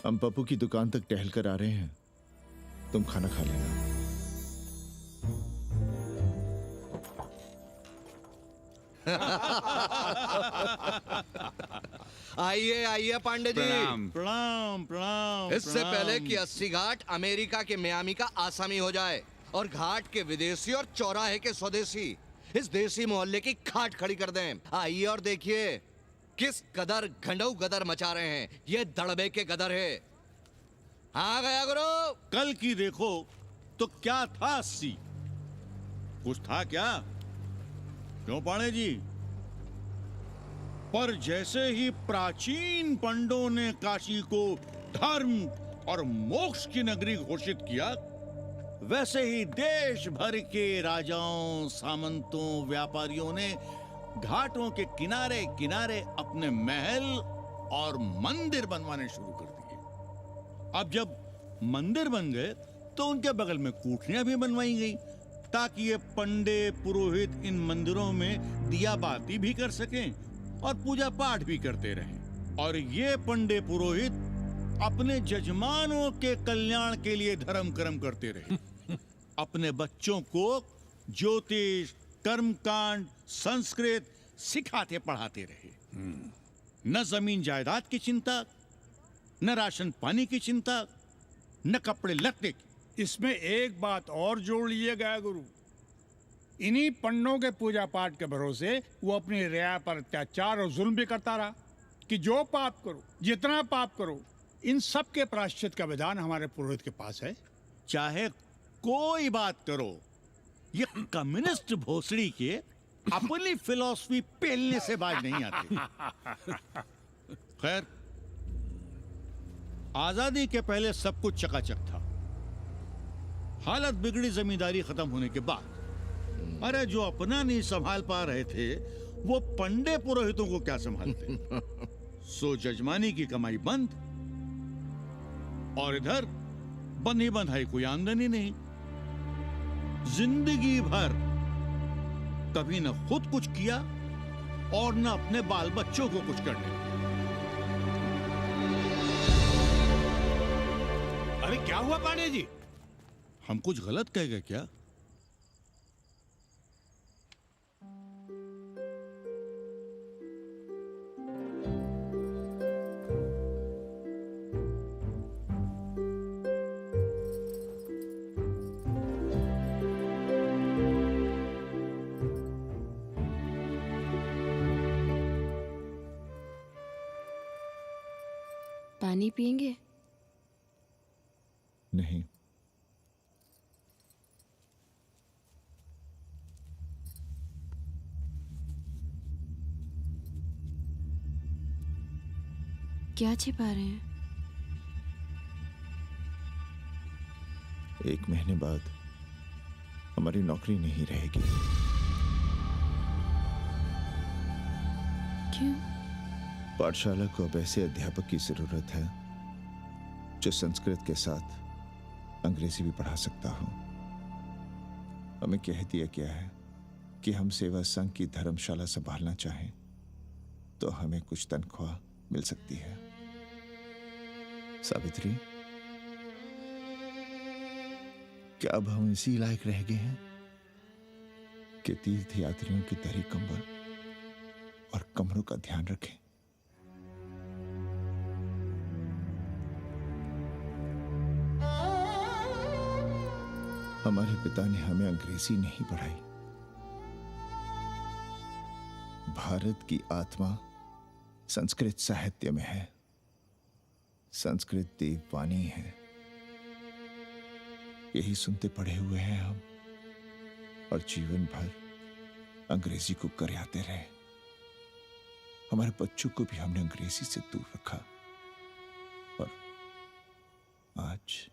हम पप्पू की दुकान तक टहल कर आ रहे हैं, तुम खाना खा लेना। आइए आइए पांडे जी। प्रणाम प्रणाम प्रणाम। इससे पहले कि 80 घाट अमेरिका के मियामी का आसामी हो जाए और घाट के विदेशी और चौराहे के स्वदेशी इस देसी मोहल्ले की खाट खड़ी कर दें, आइए और देखिए किस कदर घंडऊ गदर मचा रहे हैं ये दड़बे के गदर है। हाँ गया गुरु। कल की देखो तो क्या था 80? कुछ था क्या? क्यों पांडे जी? पर जैसे ही प्राचीन पंडों ने काशी को धर्म और मोक्ष की नगरी घोषित किया, वैसे ही देश भर के राजाओं, सामंतों, व्यापारियों ने घाटों के किनारे किनारे अपने महल और मंदिर बनवाने शुरू कर दिए। अब जब मंदिर बन गए तो उनके बगल में कोठरियां भी बनवाई गई ताकि ये पंडे पुरोहित इन मंदिरों में दिया बाती भी कर सकें और पूजा पाठ भी करते रहें। और ये पंडे पुरोहित अपने जजमानों के कल्याण के लिए धर्म कर्म करते रहे। अपने बच्चों को ज्योतिष, कर्मकांड, संस्कृत सिखाते पढ़ाते रहे। न जमीन जायदाद की चिंता, न राशन पानी की चिंता, न कपड़े लत्ते की। इसमें एक बात और जोड़ लीजिएगा गुरु, इन्हीं पंडों के पूजा पाठ के भरोसे वो अपनी रिया पर अत्याचार और जुल्म भी करता रहा कि जो पाप करो, जितना पाप करो, इन सब के प्रायश्चित का विधान हमारे पुरोहित के पास है। चाहे कोई बात करो, ये कम्युनिस्ट भोसड़ी के अपनी फिलॉसफी पेलने से बाज नहीं आती। खैर, आजादी के पहले सब कुछ चकाचक था। हालत बिगड़ी जमींदारी खत्म होने के बाद। अरे जो अपना नहीं संभाल पा रहे थे, वो पंडे पुरोहितों को क्या संभालते। सो जजमानी की कमाई बंद, और इधर बंधी बंधाई कोई आमदनी नहीं। जिंदगी भर कभी न खुद कुछ किया और न अपने बाल बच्चों को कुछ करने। अरे क्या हुआ पांडे जी? हम कुछ गलत कह गए क्या? पानी पिएंगे? नहीं। क्या छिपा रहे हैं? 1 महीने बाद हमारी नौकरी नहीं रहेगी। क्यों? पाठशाला को अब ऐसे अध्यापक की जरूरत है जो संस्कृत के साथ अंग्रेजी भी पढ़ा सकता हो। हमें कह दिया गया है कि हम सेवा संघ की धर्मशाला संभालना चाहें तो हमें कुछ तनख्वाह मिल सकती है। सावित्री, क्या अब हम इसी लायक रह गए हैं कि तीर्थ यात्रियों की दरी कंबल और कमरों का ध्यान रखें? हमारे पिता ने हमें अंग्रेजी नहीं पढ़ाई। भारत की आत्मा संस्कृत साहित्य में है। संस्कृत देववाणी है। यही सुनते पढ़े हुए हैं हम, और जीवन भर अंग्रेजी को करियाते रहे। हमारे बच्चों को भी हमने अंग्रेजी से दूर रखा, और आज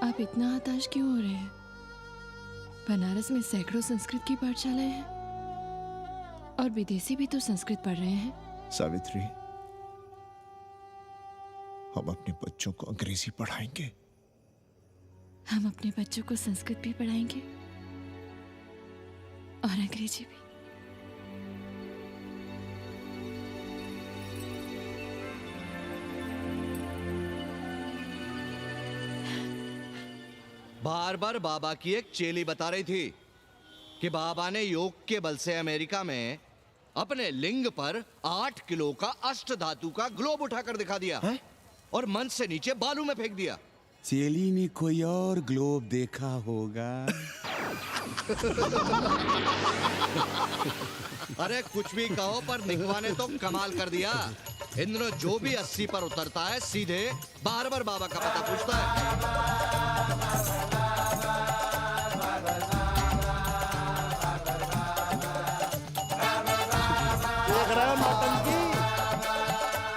आप इतना हताश क्यों हो रहे हैं? बनारस में सैकड़ों संस्कृत की पाठशालाएं हैं और विदेशी भी तो संस्कृत पढ़ रहे हैं। सावित्री, हम अपने बच्चों को अंग्रेजी पढ़ाएंगे। हम अपने बच्चों को संस्कृत भी पढ़ाएंगे और अंग्रेजी भी। बार बार बाबा की एक चेली बता रही थी कि बाबा ने योग के बल से अमेरिका में अपने लिंग पर 8 किलो का अष्ट धातु का ग्लोब उठाकर दिखा दिया है? और मंच से नीचे बालू में फेंक दिया। चेली ने कोई और ग्लोब देखा होगा। अरे कुछ भी कहो, पर निकवा ने तो कमाल कर दिया। इंद्र जो भी 80 पर उतरता है सीधे बार बार बाबा का पता पूछता है।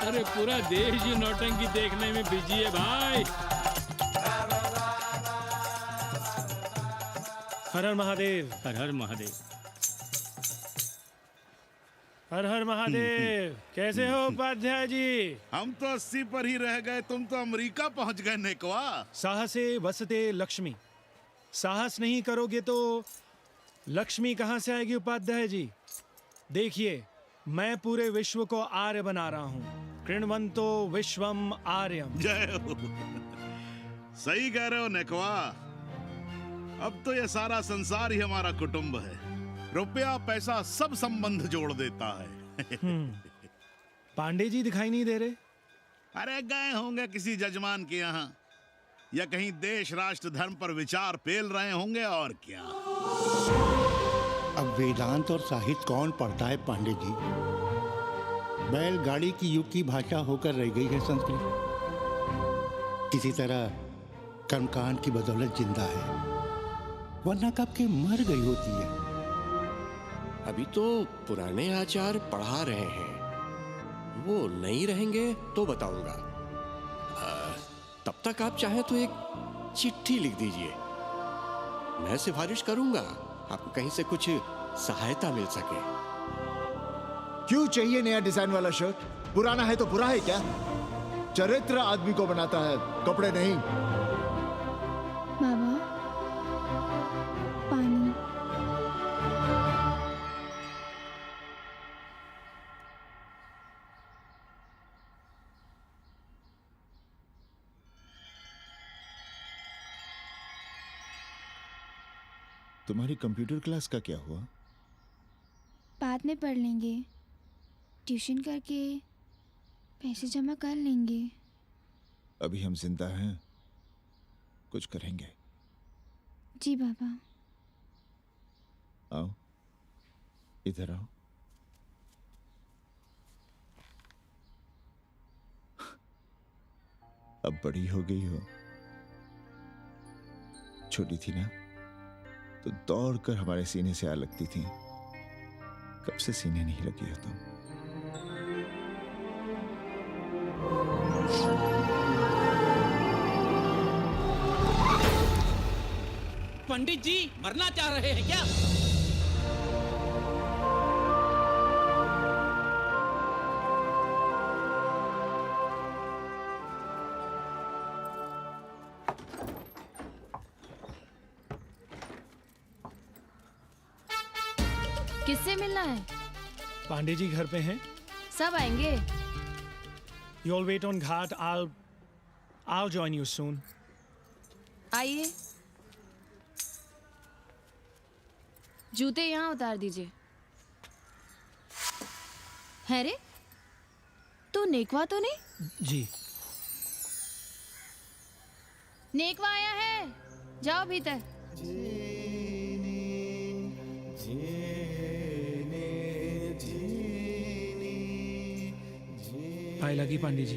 अरे पूरा देश ही नौटंकी देखने में बिजी है भाई। हर हर महादेव। हर हर महादेव। हर हर महादेव। कैसे हो उपाध्याय जी? हम तो 80 पर ही रह गए, तुम तो अमेरिका पहुंच गए नेकवा। साहसे वसते लक्ष्मी। साहस नहीं करोगे तो लक्ष्मी कहाँ से आएगी उपाध्याय जी? देखिए, मैं पूरे विश्व को आर्य बना रहा हूँ। कृण्वन्तो विश्वम आर्यम। जय हो। सही कह रहे हो नेकवा। अब तो ये सारा संसार ही हमारा कुटुंब है। रुपया पैसा सब संबंध जोड़ देता है। पांडे जी दिखाई नहीं दे रहे? अरे गए होंगे किसी जजमान के यहाँ, या कहीं देश राष्ट्र धर्म पर विचार पेल रहे होंगे, और क्या। अब वेदांत और साहित्य कौन पढ़ता है पांडे जी? बैलगाड़ी की युग की भाषा होकर रह गई है संस्कृत। किसी तरह कर्मकांड की बदौलत जिंदा है, वरना कब के मर गई होती है। अभी तो पुराने आचार पढ़ा रहे हैं, वो नहीं रहेंगे तो बताऊंगा। तब तक आप चाहे तो एक चिट्ठी लिख दीजिए, मैं सिफारिश करूंगा आपको कहीं से कुछ सहायता मिल सके। क्यों चाहिए नया डिजाइन वाला शर्ट? पुराना है तो बुरा है क्या? चरित्र आदमी को बनाता है, कपड़े नहीं। बाबा, पानी। तुम्हारी कंप्यूटर क्लास का क्या हुआ? बाद में पढ़ लेंगे, ट्यूशन करके पैसे जमा कर लेंगे। अभी हम जिंदा हैं, कुछ करेंगे। जी बाबा। आओ, इधर आओ। अब बड़ी हो गई हो। छोटी थी ना तो दौड़कर हमारे सीने से आ लगती थी। कब से सीने नहीं लगी हो तुम? पंडित जी मरना चाह रहे हैं क्या? किससे मिलना है? पांडे जी घर पे हैं। सब आएंगे। You all wait on Ghat. I'll join you soon. आइए, जूते यहाँ उतार दीजिए। है रे, तू नेकवा तो नहीं? जी। नेकवा आया है, जाओ भीतर। पाए लगी पांडे जी।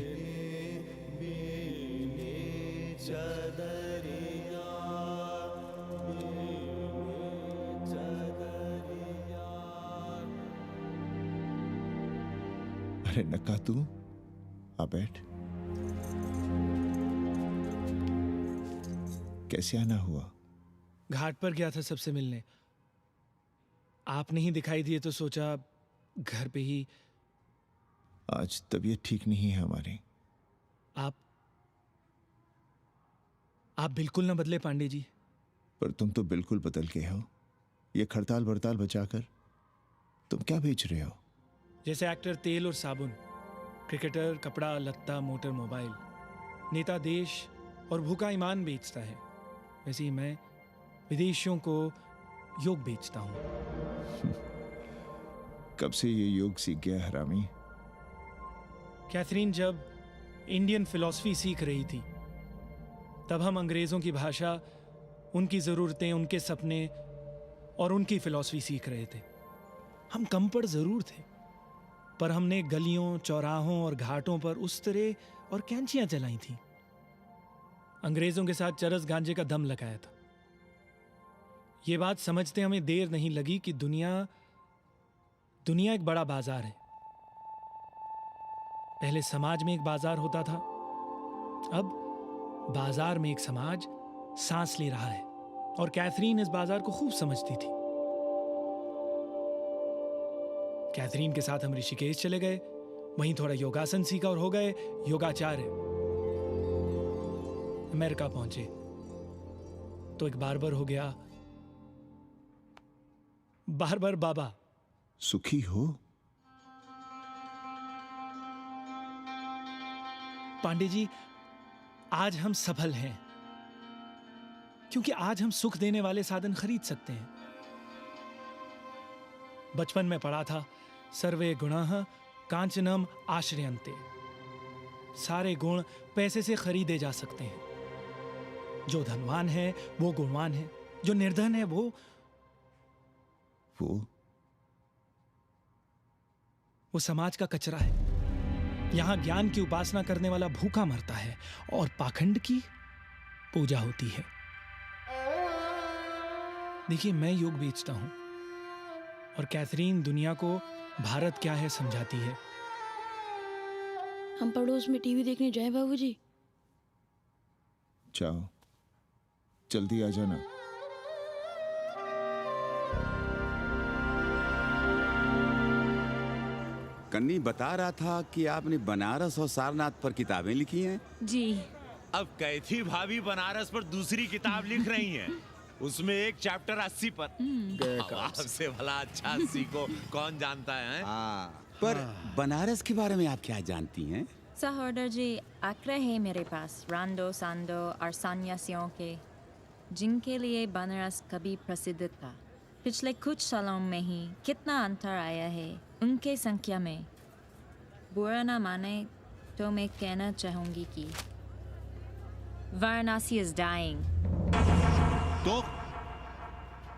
अरे नक्का तू आ बैठ। कैसे आना हुआ? घाट पर गया था सबसे मिलने। आप नहीं दिखाई दिए तो सोचा घर पे ही। आज तबीयत ठीक नहीं है हमारी। आप बिल्कुल ना बदले पांडे जी। पर तुम तो बिल्कुल बदल गए हो। ये खड़ताल बड़ताल बचाकर तुम क्या बेच रहे हो? जैसे एक्टर तेल और साबुन, क्रिकेटर कपड़ा लत्ता मोटर मोबाइल, नेता देश और भूखा ईमान बेचता है, वैसे ही मैं विदेशियों को योग बेचता हूं। कब से ये योग सीख गया हरामी? कैथरीन जब इंडियन फिलॉसफी सीख रही थी तब हम अंग्रेजों की भाषा, उनकी ज़रूरतें, उनके सपने और उनकी फिलॉसफी सीख रहे थे। हम कम पढ़ जरूर थे, पर हमने गलियों, चौराहों और घाटों पर उस्तरे और कैंचियां चलाई थीं। अंग्रेजों के साथ चरस गांजे का दम लगाया था। ये बात समझते हमें देर नहीं लगी कि दुनिया एक बड़ा बाजार है। पहले समाज में एक बाजार होता था, अब बाजार में एक समाज सांस ले रहा है, और कैथरीन इस बाजार को खूब समझती थी। कैथरीन के साथ हम ऋषिकेश चले गए, वहीं थोड़ा योगासन सीखा और हो गए योगाचार्य। अमेरिका पहुंचे तो एक बार्बर हो गया, बार्बर बाबा। सुखी हो? पांडे जी, आज हम सफल हैं क्योंकि आज हम सुख देने वाले साधन खरीद सकते हैं। बचपन में पढ़ा था, सर्वे गुणाः कांचनम आश्रयन्ते। सारे गुण पैसे से खरीदे जा सकते हैं। जो धनवान है वो गुणवान है, जो निर्धन है वो समाज का कचरा है। यहां ज्ञान की उपासना करने वाला भूखा मरता है और पाखंड की पूजा होती है। देखिए, मैं योग बेचता हूं और कैथरीन दुनिया को भारत क्या है समझाती है। हम पड़ोस में टीवी देखने जाएं बाबूजी? जाओ, जल्दी आ जाना। कन्नी बता रहा था कि आपने बनारस और सारनाथ पर किताबें लिखी हैं। जी। अब कैथी भाभी बनारस पर दूसरी किताब लिख रही हैं। उसमें एक चैप्टर 80 पर। आपसे भला अच्छा 80 को कौन जानता है? पर बनारस के बारे में आप क्या जानती हैं? सहोदर जी, आंकड़े हैं मेरे पास रांडो सांडो और सन्यासियों के, जिनके लिए बनारस कभी प्रसिद्ध था। पिछले कुछ सालों में ही कितना अंतर आया है उनके संख्या में। बुरा ना माने तो मैं कहना चाहूंगी कि वाराणसी is dying। तो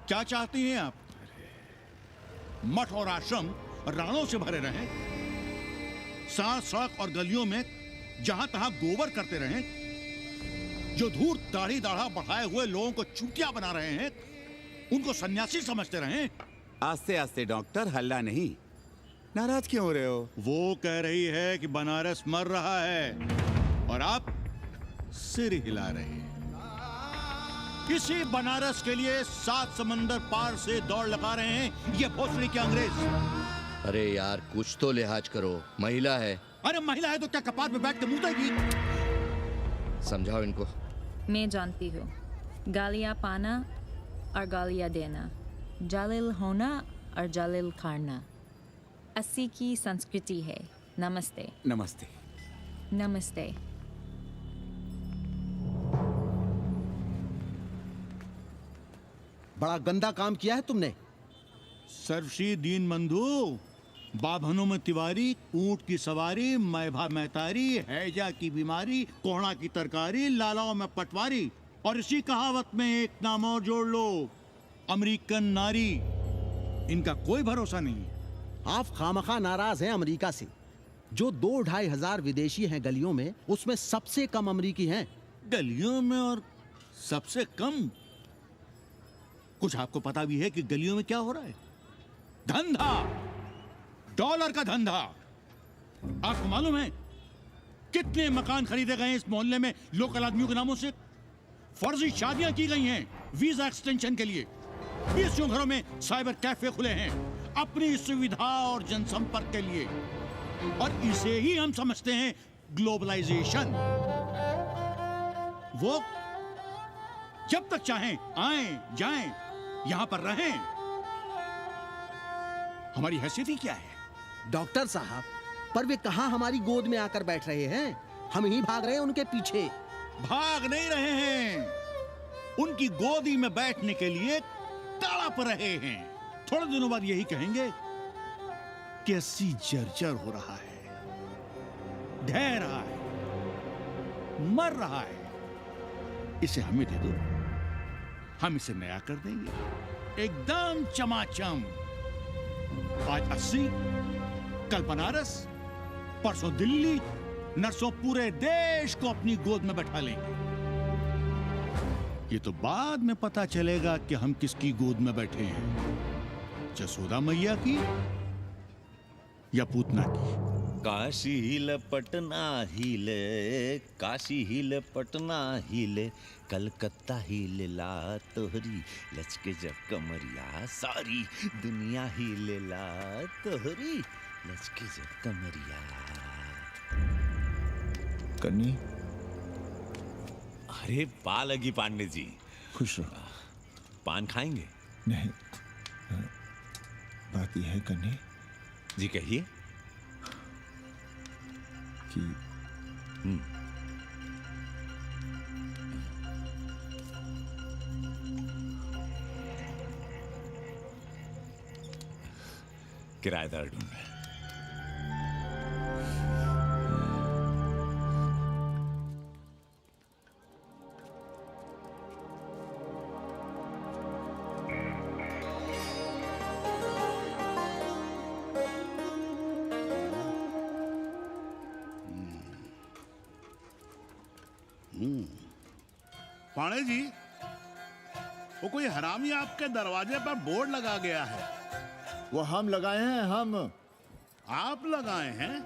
क्या चाहती हैं आप? मठ और आश्रम राणों से भरे रहें, सड़क सड़क और गलियों में जहां तहां गोबर करते रहें, जो धूर्त दाढ़ी दाढ़ा बढ़ाए हुए लोगों को चूतिया बना रहे हैं उनको सन्यासी समझते रहें। आस्ते आस्ते डॉक्टर, हल्ला नहीं। नाराज क्यों हो रहे हो? वो कह रही है कि बनारस मर रहा है और आप सिर हिला रहे हैं। किसी बनारस के लिए 7 समंदर पार से दौड़ लगा रहे हैं ये भोसड़ी के अंग्रेज। अरे यार, कुछ तो लिहाज करो, महिला है। अरे महिला है तो क्या कपार पे बैठ के मुंह देगी? समझाओ इनको। मैं जानती हूँ, गालियाँ पाना और गालियाँ देना, जालिल होना और जालिल खाना 80 की संस्कृति है। नमस्ते। नमस्ते। नमस्ते। बड़ा गंदा काम किया है तुमने। सर्वश्री दीन बंधु, बाभनों में तिवारी, ऊंट की सवारी, मैभा मैतारी, हैजा की बीमारी, कोहड़ा की तरकारी, लालाओं में पटवारी, और इसी कहावत में एक नाम और जोड़ लो, अमेरिकन नारी। इनका कोई भरोसा नहीं। आप खामखा नाराज हैं अमेरिका से। जो 2-2.5 हजार विदेशी हैं गलियों में, उसमें सबसे कम अमेरिकी हैं। गलियों में और सबसे कम? कुछ आपको पता भी है कि गलियों में क्या हो रहा है? धंधा, डॉलर का धंधा। आपको मालूम है कितने मकान खरीदे गए इस मोहल्ले में लोकल आदमियों के नामों से? फर्जी शादियां की गई हैं वीजा एक्सटेंशन के लिए। 20 घरों में साइबर कैफे खुले हैं अपनी सुविधा और जनसंपर्क के लिए, और इसे ही हम समझते हैं ग्लोबलाइजेशन। वो जब तक चाहें आएं जाएं, यहां पर रहें। हमारी हैसियत ही क्या है? डॉक्टर साहब, पर वे कहां हमारी गोद में आकर बैठ रहे हैं? हम ही भाग रहे हैं उनके पीछे। भाग नहीं रहे हैं, उनकी गोदी में बैठने के लिए तड़प रहे हैं। थोड़े दिनों बाद यही कहेंगे कि 80 जर्जर हो रहा है, ढह रहा है, मर रहा है, इसे हमें दे दो, हम इसे नया कर देंगे एकदम चमाचम। आज 80, कल बनारस, परसों दिल्ली, नरसों पूरे देश को अपनी गोद में बैठा लेंगे। ये तो बाद में पता चलेगा कि हम किसकी गोद में बैठे हैं, जसोदा मैया की या पूतना की। काशी हिले पटना हिले, काशी हिले पटना हिले, कलकत्ता हिले ला तोहरी लचके जब कमरिया, सारी दुनिया हिले ला तोहरी लचके जब कमरिया। कन्नी, अरे पा लगी पांडे जी। खुश रहो। पान खाएंगे? नहीं, बात यह है कन्नी जी, कहिए। कि किराएदार ढूंढ रहे हैं। पाणे जी, वो कोई हरामी आपके दरवाजे पर बोर्ड लगा गया है। वो हम लगाए हैं, हम। आप लगाए हैं?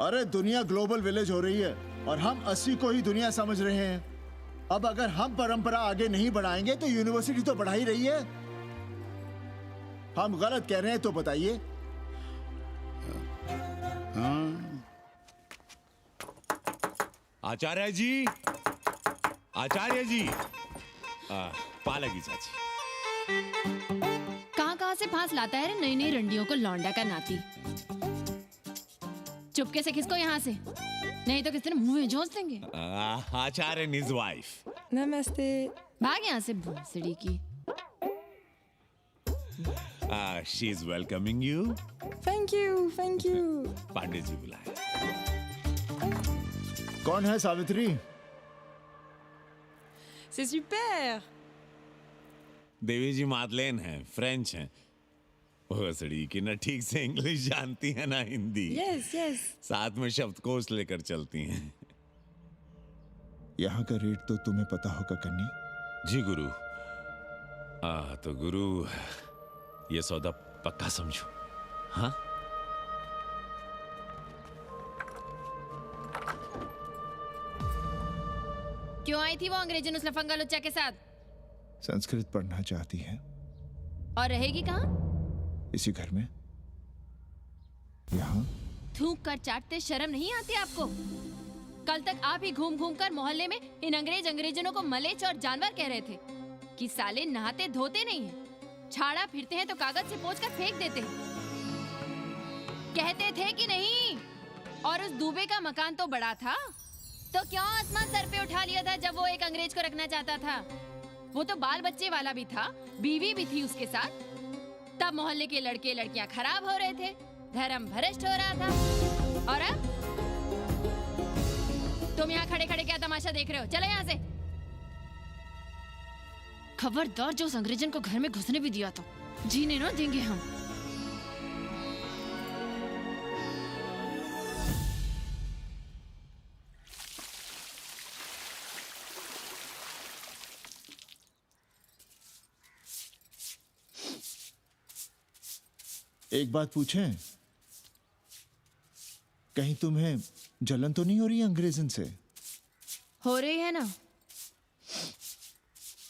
अरे दुनिया ग्लोबल विलेज हो रही है और हम 80 को ही दुनिया समझ रहे हैं। अब अगर हम परंपरा आगे नहीं बढ़ाएंगे तो यूनिवर्सिटी तो बढ़ा ही रही है। हम गलत कह रहे हैं तो बताइए। आचार्य जी, आचार्य जी, पालकी चाची। कहाँ से फांस लाता है रे नई नई रंडियों को लौंडा का नाती। चुपके से खिसको यहाँ से, नहीं तो किस दिन मुंह में झोंस देंगे। आचार्य and his wife. नमस्ते। भाग यहाँ से भोसड़ी की। She is welcoming you. Thank you, thank you. Pandey ji बुलाए। कौन है सावित्री? C'est super. देवी जी मादलेन हैं, फ्रेंच हैं। भोसड़ी की ना ठीक से इंग्लिश जानती है ना हिंदी। Yes, yes. साथ में शब्दकोश लेकर चलती हैं। यहाँ का रेट तो तुम्हें पता होगा कन्नी। जी गुरु। तो गुरु ये सौदा पक्का समझो। हाँ? क्यों आई थी वो अंग्रेजन उस लफंगा लुच्चा के साथ? संस्कृत पढ़ना चाहती है। और रहेगी कहाँ? इसी घर में, यहाँ। थूक कर चाटते शर्म नहीं आती आपको? कल तक आप ही घूम घूम कर मोहल्ले में इन अंग्रेजनों को मलेच और जानवर कह रहे थे कि साले नहाते धोते नहीं हैं, छाड़ा फिरते हैं तो कागज से पोंछ कर फेंक देते हैं। कहते थे कि नहीं? और उस दूबे का मकान तो बड़ा था, तो क्यों आसमान सर पे उठा लिया था जब वो एक अंग्रेज को रखना चाहता था? वो तो बाल बच्चे वाला भी था, बीवी भी थी उसके साथ। तब मोहल्ले के लड़के लड़कियां खराब हो रहे थे, धर्म भ्रष्ट हो रहा था। और अब तुम यहाँ खड़े खड़े क्या तमाशा देख रहे हो? चले यहाँ से। खबरदार, जो उस अंग्रेजन को घर में घुसने भी दिया तो जीने ना देंगे हम। एक बात पूछें, कहीं तुम्हें जलन तो नहीं हो रही अंग्रेजन से? हो रही है ना,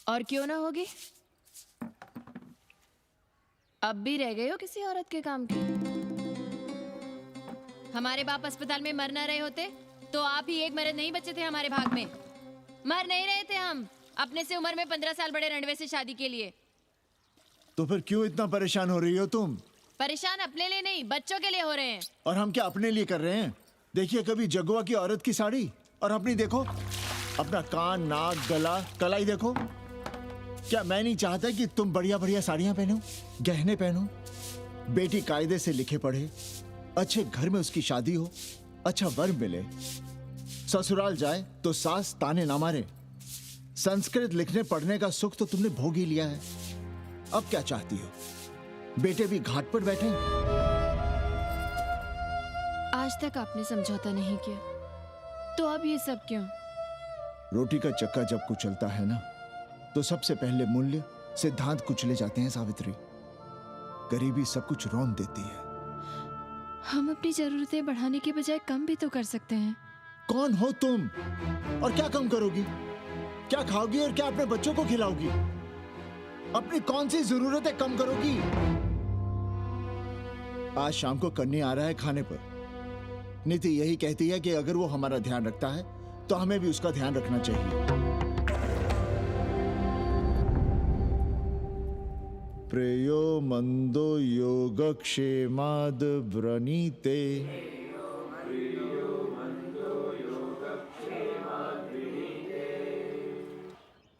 और क्यों ना होगी? अब भी रह गए हो किसी औरत के काम की? हमारे बाप अस्पताल में मर ना रहे होते तो आप ही एक मर्द नहीं बचे थे हमारे भाग में। मर नहीं रहे थे हम अपने से उम्र में 15 साल बड़े रंडवे से शादी के लिए। तो फिर क्यों इतना परेशान हो रही हो तुम? परेशान अपने लिए नहीं, बच्चों के लिए हो रहे हैं। और हम क्या अपने लिए कर रहे हैं? देखिए कभी जगुआ की औरत की साड़ी और अपनी देखो, अपना कान, नाक, गला, कलाई देखो। क्या मैं नहीं चाहता कि तुम बढ़िया बढ़िया साड़ियां पहनो, गहने पहनो, बेटी कायदे से लिखे पढ़े, अच्छे घर में उसकी शादी हो, अच्छा वर मिले, ससुराल जाए तो सास ताने ना मारे। संस्कृत लिखने पढ़ने का सुख तो तुमने भोग ही लिया है। अब क्या चाहती हो? बेटे भी घाट पर बैठे? आज तक आपने समझौता नहीं किया, तो अब ये सब क्यों? रोटी का चक्का जब कुचलता है ना, तो सबसे पहले मूल्य सिद्धांत कुचले जाते हैं सावित्री। गरीबी सब कुछ रौंद देती है। हम अपनी जरूरतें बढ़ाने के बजाय कम भी तो कर सकते हैं। कौन हो तुम? और क्या कम करोगी? क्या खाओगी और क्या अपने बच्चों को खिलाओगी? अपनी कौन सी जरूरतें कम करोगी? आज शाम को कन्नी आ रहा है खाने पर। नीति यही कहती है कि अगर वो हमारा ध्यान रखता है तो हमें भी उसका ध्यान रखना चाहिए। प्रेयो मंदो योगक्षेमाद व्रणीते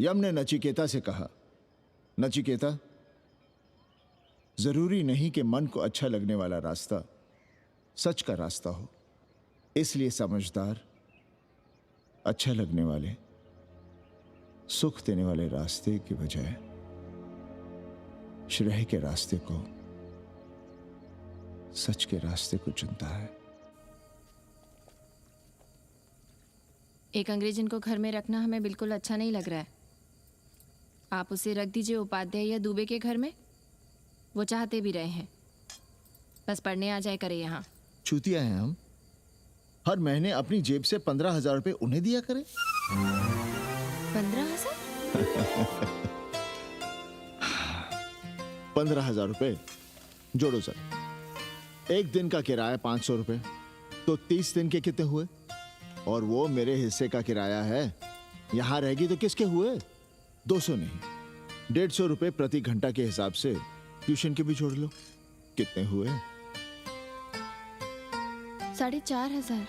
यम ने नचिकेता से कहा, नचिकेता, जरूरी नहीं कि मन को अच्छा लगने वाला रास्ता सच का रास्ता हो, इसलिए समझदार, अच्छा लगने वाले, सुख देने वाले रास्ते की बजाय श्रेय के रास्ते को, सच के रास्ते को चुनता है। एक अंग्रेजन को घर में रखना हमें बिल्कुल अच्छा नहीं लग रहा है। आप उसे रख दीजिए उपाध्याय या दुबे के घर में, वो चाहते भी रहे हैं, बस पढ़ने आ जाए करे यहाँ। चूतिया हैं हम, हर महीने अपनी जेब से 15,000 रुपए उन्हें दिया करें। 15,000? 15,000 रुपए जोड़ो सर। एक दिन का किराया 500 रुपए, तो 30 दिन के कितने हुए? और वो मेरे हिस्से का किराया है, यहां रहेगी तो किसके हुए? 200 नहीं, 150 रुपए प्रति घंटा के हिसाब से ट्यूशन के भी जोड़ लो, कितने हुए? 4,500।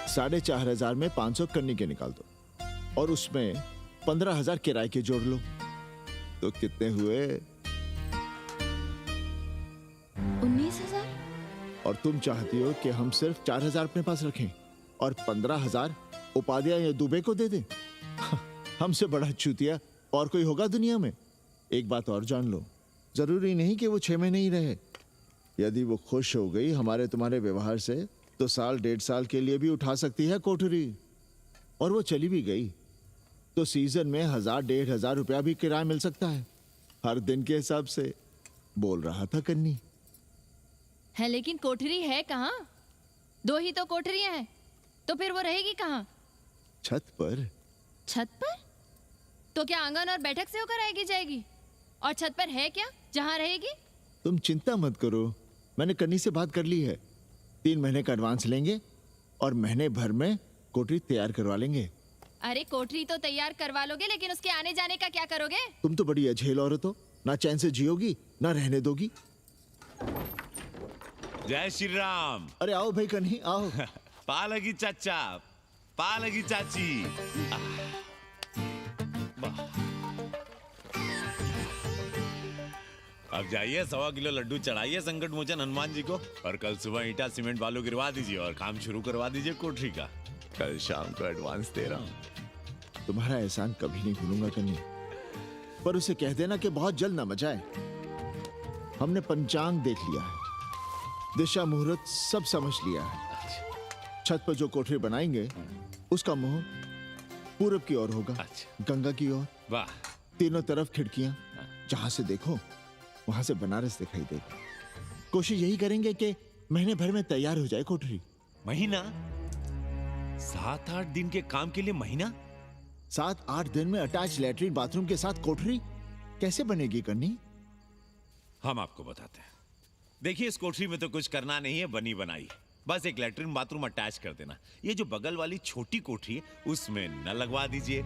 4,500 में 500 कन्नी के निकाल दो, और उसमें 15,000 किराए के जोड़ लो, तो कितने हुए? 19,000। और तुम चाहती हो कि हम सिर्फ 4,000 अपने पास रखें और 15,000 उपाध्याय या दुबे को दे दें? हमसे बड़ा चूतिया और कोई होगा दुनिया में? एक बात और जान लो, जरूरी नहीं कि वो 6 महीने ही रहे। यदि वो खुश हो गई हमारे तुम्हारे व्यवहार से, तो साल 1.5 साल के लिए भी उठा सकती है कोठरी। और वो चली भी गई तो सीजन में 1,000-1,500 रुपया भी किराया मिल सकता है, हर दिन के हिसाब से। बोल रहा था कन्नी। है लेकिन कोठरी है कहाँ? 2 ही तो कोठरियां हैं, तो फिर वो रहेगी कहाँ? छत पर। छत पर? तो क्या आंगन और बैठक से होकर आएगी जाएगी? और छत पर है क्या जहाँ रहेगी? तुम चिंता मत करो, मैंने कन्नी से बात कर ली है। 3 महीने का एडवांस लेंगे और महीने भर में कोठरी तैयार करवा लेंगे। अरे कोठरी तो तैयार करवा लोगे, लेकिन उसके आने जाने का क्या करोगे? तुम तो बड़ी अझेल औरत हो, ना चैन से जियोगी ना रहने दोगी। जय श्री राम। अरे आओ भाई कन्ही आओ। पालगी चाचा, पालगी चाची। अब जाइए 1.25 किलो लड्डू चढ़ाइए संकट मोचन हनुमान जी को, और कल सुबह ईंटा सीमेंट बालू गिरवा दीजिए और काम शुरू करवा दीजिए कोठरी का। कल शाम को एडवांस दे रहा हूँ। तुम्हारा एहसान कभी नहीं भूलूंगा कन्नी, पर उसे कह देना कि बहुत जल्द ना मचाए। हमने पंचांग देख लिया है, दिशा मुहूर्त सब समझ लिया है। छत पर जो कोठरी बनाएंगे उसका मुंह पूरब की ओर होगा, गंगा की ओर। वाह। तीनों तरफ खिड़कियां, जहां से देखो वहां से बनारस दिखाई देगा। कोशिश यही करेंगे कि महीने भर में तैयार हो जाए कोठरी। महीना? 7-8 दिन के काम के लिए महीना? 7-8 दिन में अटैच लैट्रिन बाथरूम के साथ कोठरी कैसे बनेगी कन्नी? हम आपको बताते हैं। देखिए, इस कोठरी में तो कुछ करना नहीं है, बनी बनाई। बस एक लैट्रिन बाथरूम अटैच कर देना। ये जो बगल वाली छोटी कोठरी है उसमें नल लगवा दीजिए,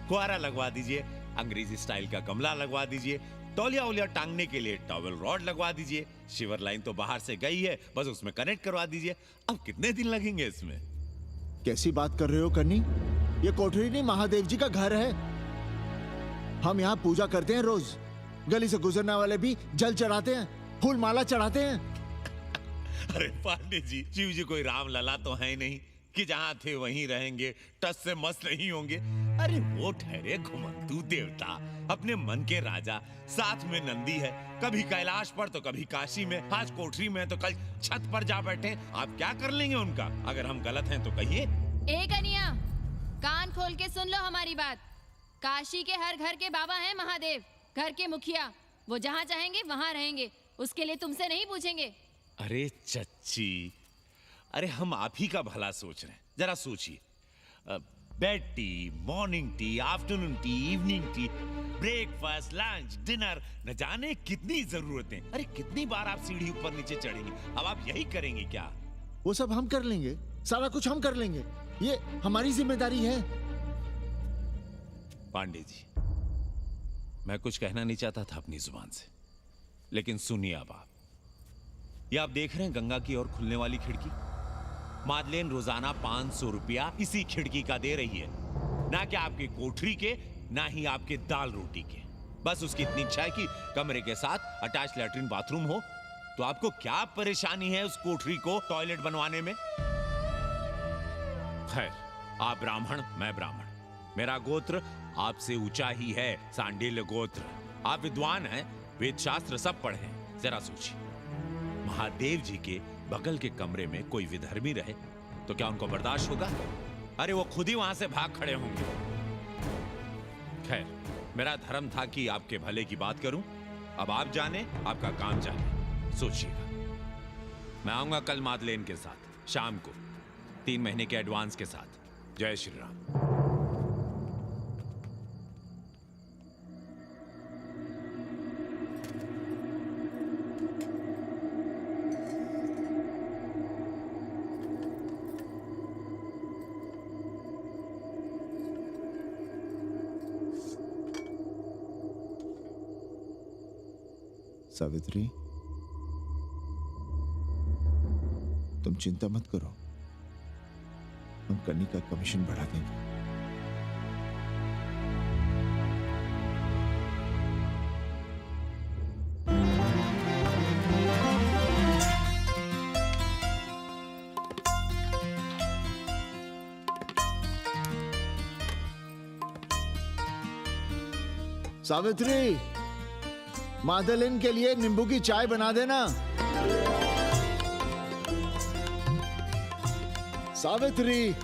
फुहारा लगवा दीजिए, अंग्रेजी स्टाइल का गमला लगवा दीजिए, तौलिया उलिया टांगने के लिए टॉवेल रॉड लगवा दीजिए। शिवर लाइन तो बाहर से गई है, बस उसमें कनेक्ट करवा दीजिए। अब कितने दिन लगेंगे इसमें? कैसी बात कर रहे हो कन्नी? ये कोठरी नहीं, महादेव जी का घर है। हम यहाँ पूजा करते हैं रोज। गली से गुजरने वाले भी जल चढ़ाते हैं, फूल माला चढ़ाते हैं। अरे पांडे जी, शिव जी कोई राम लला तो है नहीं कि जहां थे वहीं रहेंगे, टस से मस्त नहीं होंगे। अरे वो ठहरे घुमंतू देवता, अपने मन के राजा, साथ में नंदी है, कभी कैलाश पर तो कभी काशी में, आज कोठरी में तो कल छत पर जा बैठे। आप क्या कर लेंगे उनका? अगर हम गलत हैं तो कहिए। ए कन्या, कान खोल के सुन लो हमारी बात। काशी के हर घर के बाबा हैं महादेव, घर के मुखिया। वो जहाँ चाहेंगे वहाँ रहेंगे, उसके लिए तुमसे नहीं पूछेंगे। अरे चच्ची, अरे हम आप ही का भला सोच रहे हैं, जरा सोचिए। Bed tea, morning tea, afternoon T, evening tea, breakfast, lunch, dinner, न जाने कितनी जरूरतें। अरे कितनी बार आप सीढ़ी ऊपर नीचे चढ़ेंगे? अब आप यही करेंगे क्या? वो सब हम कर लेंगे, सारा कुछ हम कर लेंगे, ये हमारी जिम्मेदारी है। पांडे जी, मैं कुछ कहना नहीं चाहता था अपनी जुबान से, लेकिन सुनिए अब आप। ये आप देख रहे हैं गंगा की ओर खुलने वाली खिड़की? मादलेन रोजाना 500 रुपया इसी खिड़की का दे रही है, ना कि आपकी कोठरी के ना ही आपके दाल रोटी के। बस उसकी इतनी इच्छा है कि कमरे के साथ अटैच लैट्रिन बाथरूम हो। तो आपको क्या परेशानी है उस कोठरी को टॉयलेट बनवाने में? खैर, आप ब्राह्मण, मैं ब्राह्मण, मेरा गोत्र आपसे ऊंचा ही है, सांडिल्य गोत्र। आप विद्वान हैं, वेद शास्त्र सब पढ़े हैं। जरा सोचिए, महादेव जी के बगल के कमरे में कोई विधर्मी रहे तो क्या उनको बर्दाश्त होगा? अरे वो खुद ही वहां से भाग खड़े होंगे। खैर, मेरा धर्म था कि आपके भले की बात करूं। अब आप जाने, आपका काम जाने। सोचिएगा। मैं आऊंगा कल मादलेन के साथ शाम को, 3 महीने के एडवांस के साथ। जय श्री राम। सावित्री, तुम चिंता मत करो, हम कन्नी का कमीशन बढ़ा देंगे। सावित्री, मादलिन के लिए नींबू की चाय बना देना। सावित्री,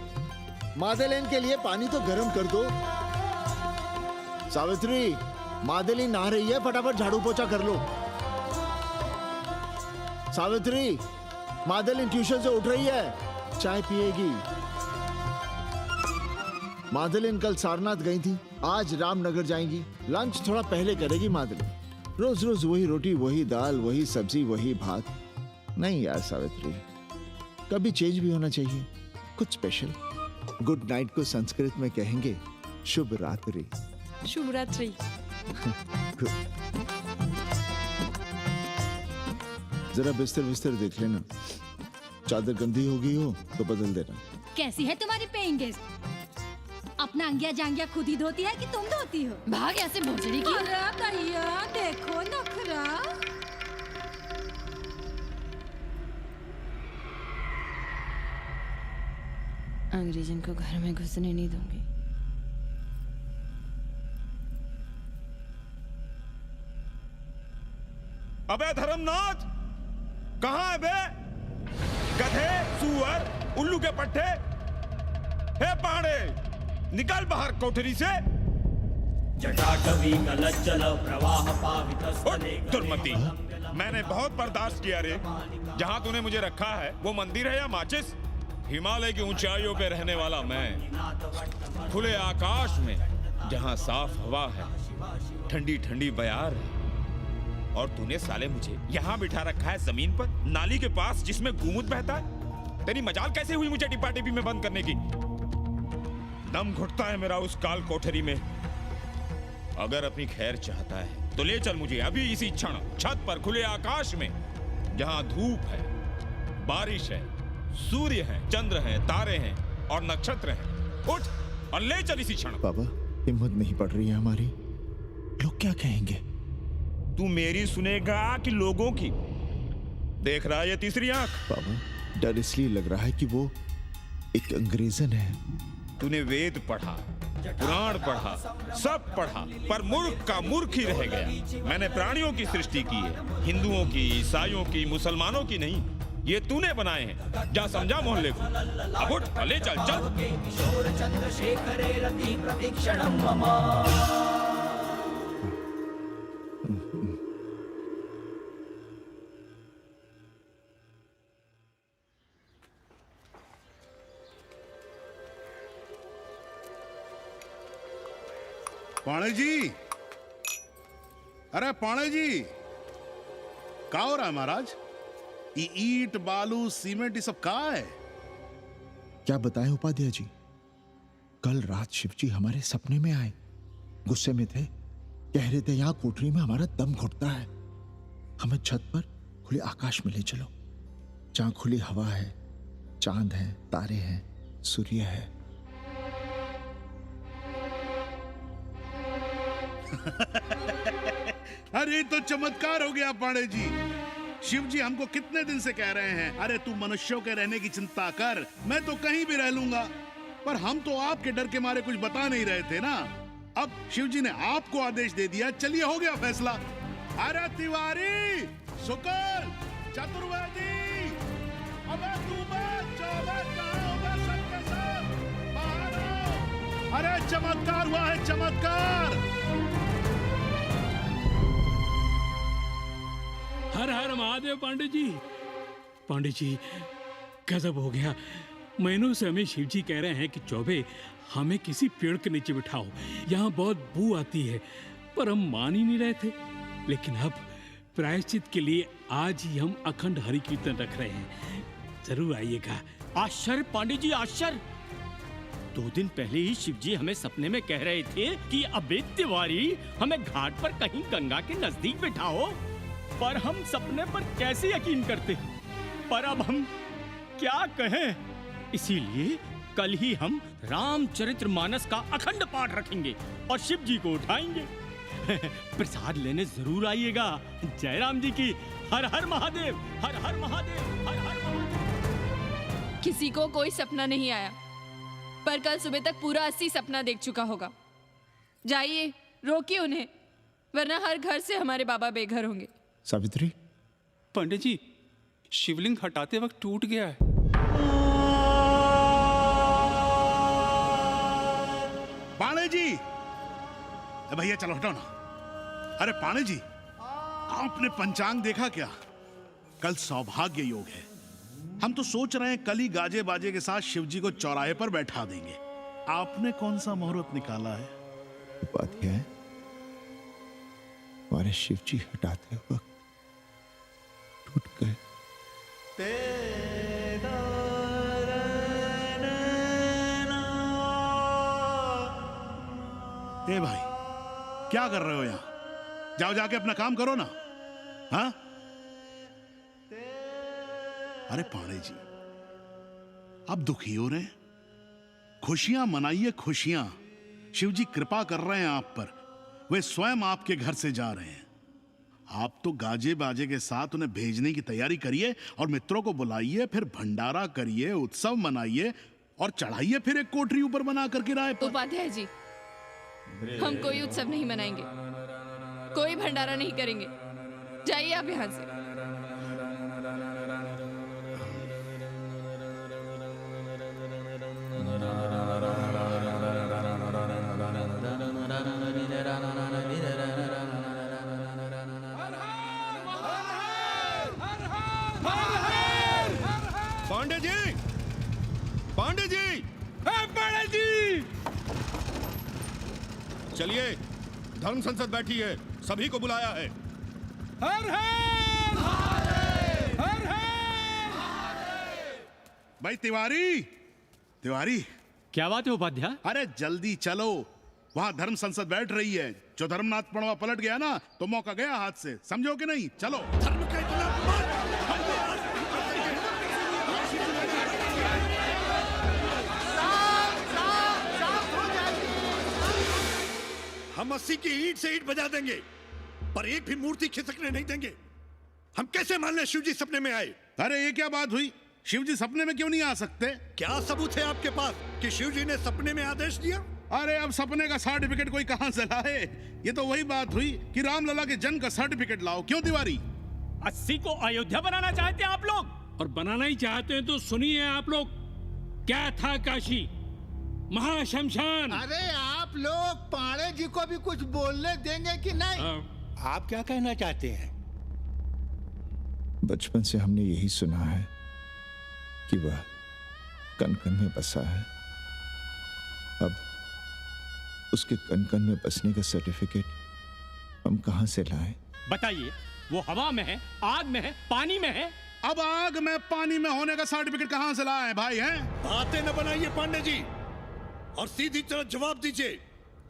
मादलिन के लिए पानी तो गर्म कर दो। सावित्री, मादलिन नहा रही है, फटाफट झाड़ू पोछा कर लो। सावित्री, मादलिन ट्यूशन से उठ रही है, चाय पिएगी। मादलिन कल सारनाथ गई थी, आज रामनगर जाएंगी। लंच थोड़ा पहले करेगी मादलिन। रोज रोज वही रोटी, वही दाल, वही सब्जी, वही भात। नहीं यार सावित्री, कभी चेंज भी होना चाहिए, कुछ स्पेशल। गुड नाइट को संस्कृत में कहेंगे शुभ रात्रि। शुभ रात्रि। जरा बिस्तर बिस्तर देख लेना, चादर गंदी हो गई हो तो बदल देना। कैसी है तुम्हारी पेइंग गेस्ट? अपना अंगिया जांगिया खुद ही धोती है कि तुम धोती हो? भाग ऐसे भोसड़ी की। अरे भैया देखो नखरा। अंग्रेजन को घर में घुसने नहीं दूंगी। अबे धर्मनाथ, कहाँ है बे? गधे, सुअर, उल्लू के पट्टे। हे पाड़े, निकल बाहर कोठरी से। जटाटवी कलज्जल प्रवाह पावितस्तने। दुर्मति, मैंने बहुत बर्दाश्त किया रे। जहाँ तूने मुझे रखा है वो मंदिर है या माचिस? हिमालय की ऊंचाइयों पे रहने वाला मैं, खुले आकाश में जहाँ साफ हवा है, ठंडी ठंडी बयार है, और तूने साले मुझे यहाँ बिठा रखा है जमीन पर, नाली के पास जिसमें गोमूत्र बहता है। तेरी मजाल कैसे हुई मुझे डिब्बा डिब्बी में बंद करने की? दम घुटता है मेरा उस काल कोठरी में। अगर अपनी खैर चाहता है तो ले चल मुझे अभी इसी क्षण छत पर खुले आकाश में, जहां धूप है, बारिश है, सूर्य है, चंद्र है, तारे हैं और नक्षत्र हैं। उठ और ले चल इसी क्षण। बाबा, हिम्मत नहीं पड़ रही है हमारी, लोग क्या कहेंगे? तू मेरी सुनेगा कि लोगों की? देख रहा है ये तीसरी आंख? बाबा, डर इसलिए लग रहा है कि वो एक अंग्रेजन है। तूने वेद पढ़ा, पुराण पढ़ा, सब पढ़ा, पर मूर्ख का मूर्ख ही रह गया। मैंने प्राणियों की सृष्टि की है, हिंदुओं की, ईसाइयों की, मुसलमानों की नहीं। ये तूने बनाए हैं। जा समझा मोहल्ले को। अब उठ, ले चल चल। पाणे जी, अरे पाणे जी, क्या हो रहा है महाराज? ये ईंट, बालू, सीमेंट, ये सब कहाँ है? क्या बताएं उपाध्याय जी, कल रात शिवजी हमारे सपने में आए, गुस्से में थे, कह रहे थे यहाँ कोठरी में हमारा दम घुटता है, हमें छत पर खुले आकाश में ले चलो, जहां खुली हवा है, चांद है, तारे हैं, सूर्य है। अरे तो चमत्कार हो गया पांडे जी। शिव जी हमको कितने दिन से कह रहे हैं, अरे तू मनुष्यों के रहने की चिंता कर, मैं तो कहीं भी रह लूंगा। पर हम तो आपके डर के मारे कुछ बता नहीं रहे थे ना। अब शिव जी ने आपको आदेश दे दिया, चलिए हो गया फैसला। अरे तिवारी, शुक्ल, चतुर्वेदी, अबे तू बैठ, कहाँ हो बे सबके सब? बाहर आओ। अरे चमत्कार हुआ है, चमत्कार। हर हर महादेव पांडे जी। पांडे जी गजब हो गया। महीनों से हमें शिव जी कह रहे हैं कि चौबे हमें किसी पेड़ के नीचे बिठाओ, यहाँ बहुत बू आती है, पर हम मान ही नहीं रहे थे। लेकिन अब प्रायश्चित के लिए आज ही हम अखंड हरि कीर्तन रख रहे हैं, जरूर आइएगा। आश्चर्य पांडे जी, आश्चर्य। 2 दिन पहले ही शिव जी हमें सपने में कह रहे थे कि अबे तिवारी हमें घाट पर कहीं गंगा के नजदीक बिठाओ, पर हम सपने पर कैसे यकीन करते। पर अब हम क्या कहें, इसीलिए कल ही हम रामचरितमानस का अखंड पाठ रखेंगे और शिव जी को उठाएंगे। प्रसाद लेने जरूर आइएगा। जय राम जी की। हर हर महादेव, हर हर महादेव, हर हर महादेव। किसी को कोई सपना नहीं आया, पर कल सुबह तक पूरा 80 सपना देख चुका होगा। जाइए, रोकिए उन्हें, वरना हर घर से हमारे बाबा बेघर होंगे। सावित्री, पंडित जी शिवलिंग हटाते वक्त टूट गया है। पांडे जी, भैया चलो हटाओ ना। अरे पांडे जी, आपने पंचांग देखा क्या? कल सौभाग्य योग है। हम तो सोच रहे हैं कल ही गाजे बाजे के साथ शिव जी को चौराहे पर बैठा देंगे। आपने कौन सा मुहूर्त निकाला है? बात यह है, हमारे शिव जी हटाते वक्त टूट गए। ए भाई, क्या कर रहे हो यहां? जाओ जाके अपना काम करो ना। हाँ? अरे पांडे जी, आप दुखी हो रहे हैं? खुशियां मनाइए, खुशियां। शिव जी कृपा कर रहे हैं आप पर, वे स्वयं आपके घर से जा रहे हैं। आप तो गाजे बाजे के साथ उन्हें भेजने की तैयारी करिए और मित्रों को बुलाइए, फिर भंडारा करिए, उत्सव मनाइए और चढ़ाइए फिर एक कोठरी ऊपर बना कर किराए पर। उपाध्याय जी, हम कोई उत्सव नहीं मनाएंगे, कोई भंडारा नहीं करेंगे। जाइए आप यहाँ से। पांडे जी, पांडे जी, पांडे जी, चलिए, धर्म संसद बैठी है, सभी को बुलाया है। हर हर हर हर। भाई तिवारी, तिवारी, क्या बात है उपाध्याय? अरे जल्दी चलो, वहां धर्म संसद बैठ रही है। जो धर्मनाथ पड़वा पलट गया ना, तो मौका गया हाथ से, समझो कि नहीं? चलो। धर्म का हम 80 की ईंट से ईंट बजा देंगे, पर एक भी मूर्ति खिसकने नहीं देंगे। हम कैसे मान लें शिव जी सपने में आए? अरे ये क्या बात हुई? शिव जी सपने में क्यों नहीं आ सकते? क्या सबूत है आपके पास कि शिव जी ने सपने में आदेश दिया? अरे अब सपने का सर्टिफिकेट कोई कहां से लाए? ये तो वही बात हुई कि रामलला के जन्म का सर्टिफिकेट लाओ। क्यों तिवारी? 80 को अयोध्या बनाना चाहते हैं आप लोग? और बनाना ही चाहते हैं तो सुनिए आप लोग, क्या था काशी महाशमशान। अरे आप लोग पांडे जी को भी कुछ बोलने देंगे कि नहीं? आप क्या कहना चाहते हैं? बचपन से हमने यही सुना है कि वह कन कन में बसा है। अब उसके कन कन में बसने का सर्टिफिकेट हम कहां से लाएं? बताइए, वो हवा में है, आग में है, पानी में है? अब आग में पानी में होने का सर्टिफिकेट कहां से लाए भाई? हैं? बातें न बनाइए पांडे जी, और सीधी तरह जवाब दीजिए।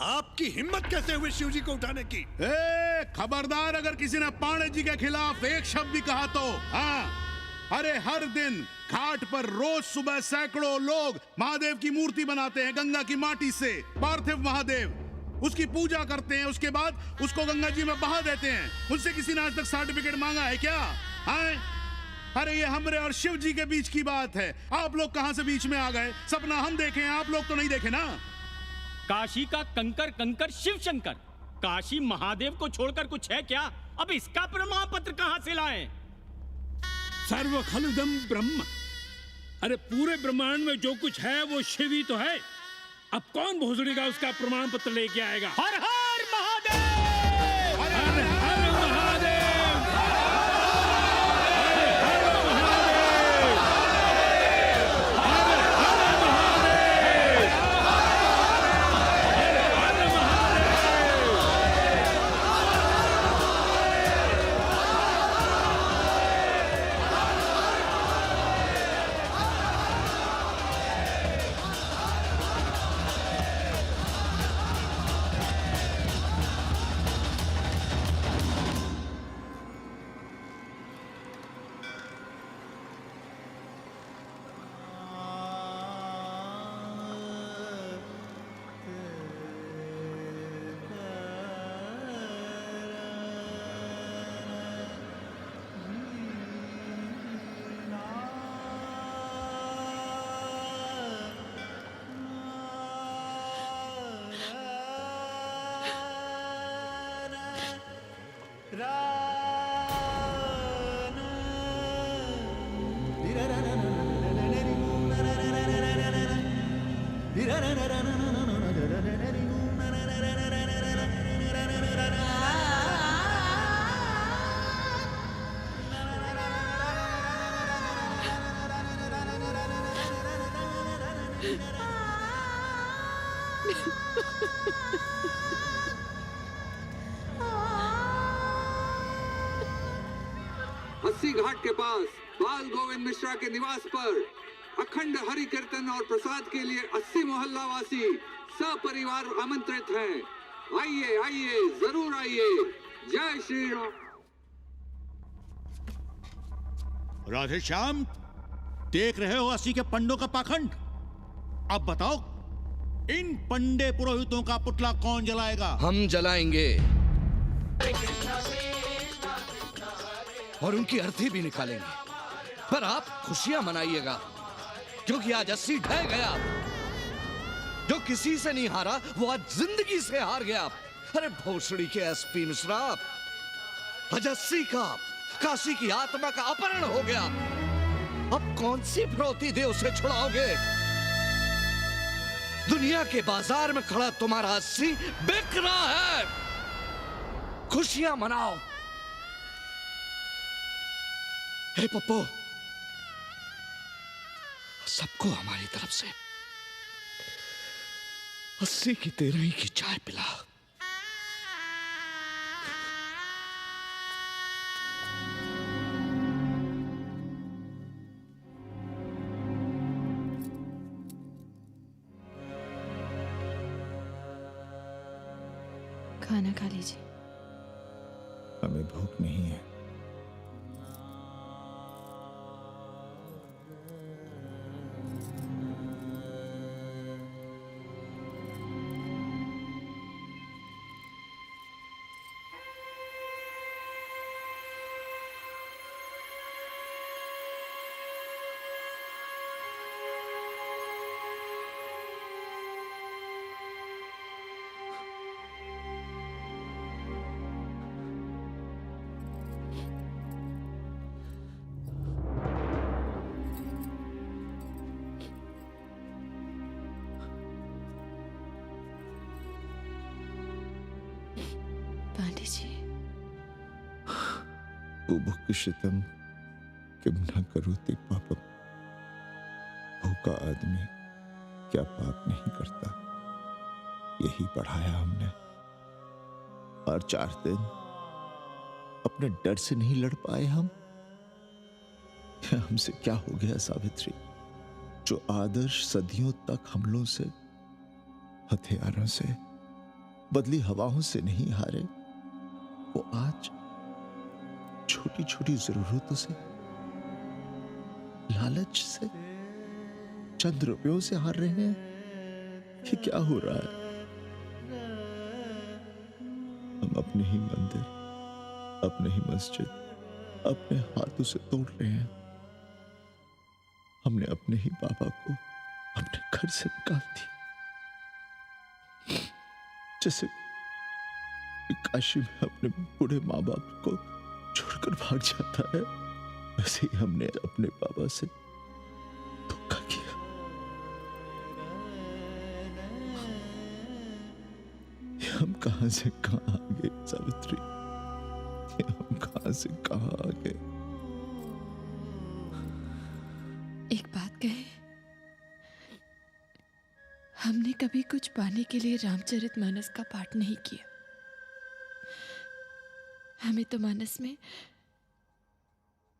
आपकी हिम्मत कैसे हुई शिव जी को उठाने की? खबरदार, अगर किसी ने पांडे जी के खिलाफ एक शब्द भी कहा तो। हाँ, अरे हर दिन घाट पर रोज सुबह सैकड़ों लोग महादेव की मूर्ति बनाते हैं गंगा की माटी से, पार्थिव महादेव। उसकी पूजा करते हैं, उसके बाद उसको गंगा जी में बहा देते हैं। मुझसे किसी ने आज तक सर्टिफिकेट मांगा है क्या? हाँ? अरे ये हमरे और शिव जी के बीच की बात है। आप लोग कहां से बीच में आ गए? सपना हम देखे हैं, आप लोग तो नहीं देखे ना। काशी का कंकर कंकर शिव शंकर, काशी महादेव को छोड़कर कुछ है क्या? अब इसका प्रमाण पत्र कहां से लाएं? सर्व खलुदम ब्रह्म। अरे पूरे ब्रह्मांड में जो कुछ है वो शिव ही तो है। अब कौन भोसड़ी का उसका प्रमाण पत्र लेके आएगा? हर हर महादेव! हर हर महादेव! अस्सी घाट के पास बाल गोविंद मिश्रा के निवास पर अखंड हरि कीर्तन और प्रसाद के लिए 80 मोहल्ला वासी सपरिवार आमंत्रित हैं। आइए आइए, जरूर आइए। जय श्री राम। राधे श्याम, देख रहे हो 80 के पंडों का पाखंड? अब बताओ, इन पंडे पुरोहितों का पुतला कौन जलाएगा? हम जलाएंगे और उनकी अर्थी भी निकालेंगे। पर आप खुशियां मनाइएगा, क्योंकि आज 80 ढह गया। जो किसी से नहीं हारा वो आज जिंदगी से हार गया। अरे भोसड़ी के एसपी मिश्रा, आज 80 का काशी की आत्मा का अपहरण हो गया। अब कौन सी फिरौती दे उसे छुड़ाओगे? दुनिया के बाजार में खड़ा तुम्हारा 80 बिक रहा है। खुशियां मनाओ। हे पप्पू, सबको हमारी तरफ से 80 की 13 की चाय पिला। खाना खा लीजिए। हमें भूख नहीं है। पांडे जी, बुभुक्षितम किम न करोति पापम। भूखा आदमी क्या पाप नहीं करता, यही पढ़ाया हमने। और 4 दिन अपने डर से नहीं लड़ पाए हम। हमसे क्या हो गया सावित्री? जो आदर्श सदियों तक हमलों से, हथियारों से, बदली हवाओं से नहीं हारे, वो आज छोटी छोटी जरूरतों से, लालच से, चंद रुपयों से हार रहे हैं। ये क्या हो रहा है? हम अपने ही मंदिर, अपने ही मस्जिद अपने हाथों से तोड़ रहे हैं। हमने अपने ही बाबा को अपने घर से निकाल दिया, जैसे काशी में अपने बूढ़े माँ बाप को छोड़कर भाग जाता है, वैसे ही हमने अपने बाबा से धोखा किया। ये हम कहां से कहां आ गए सावित्री, ये हम कहां से कहां आ गए। एक बात कहे, हमने कभी कुछ पाने के लिए रामचरितमानस का पाठ नहीं किया। हमें तो मानस में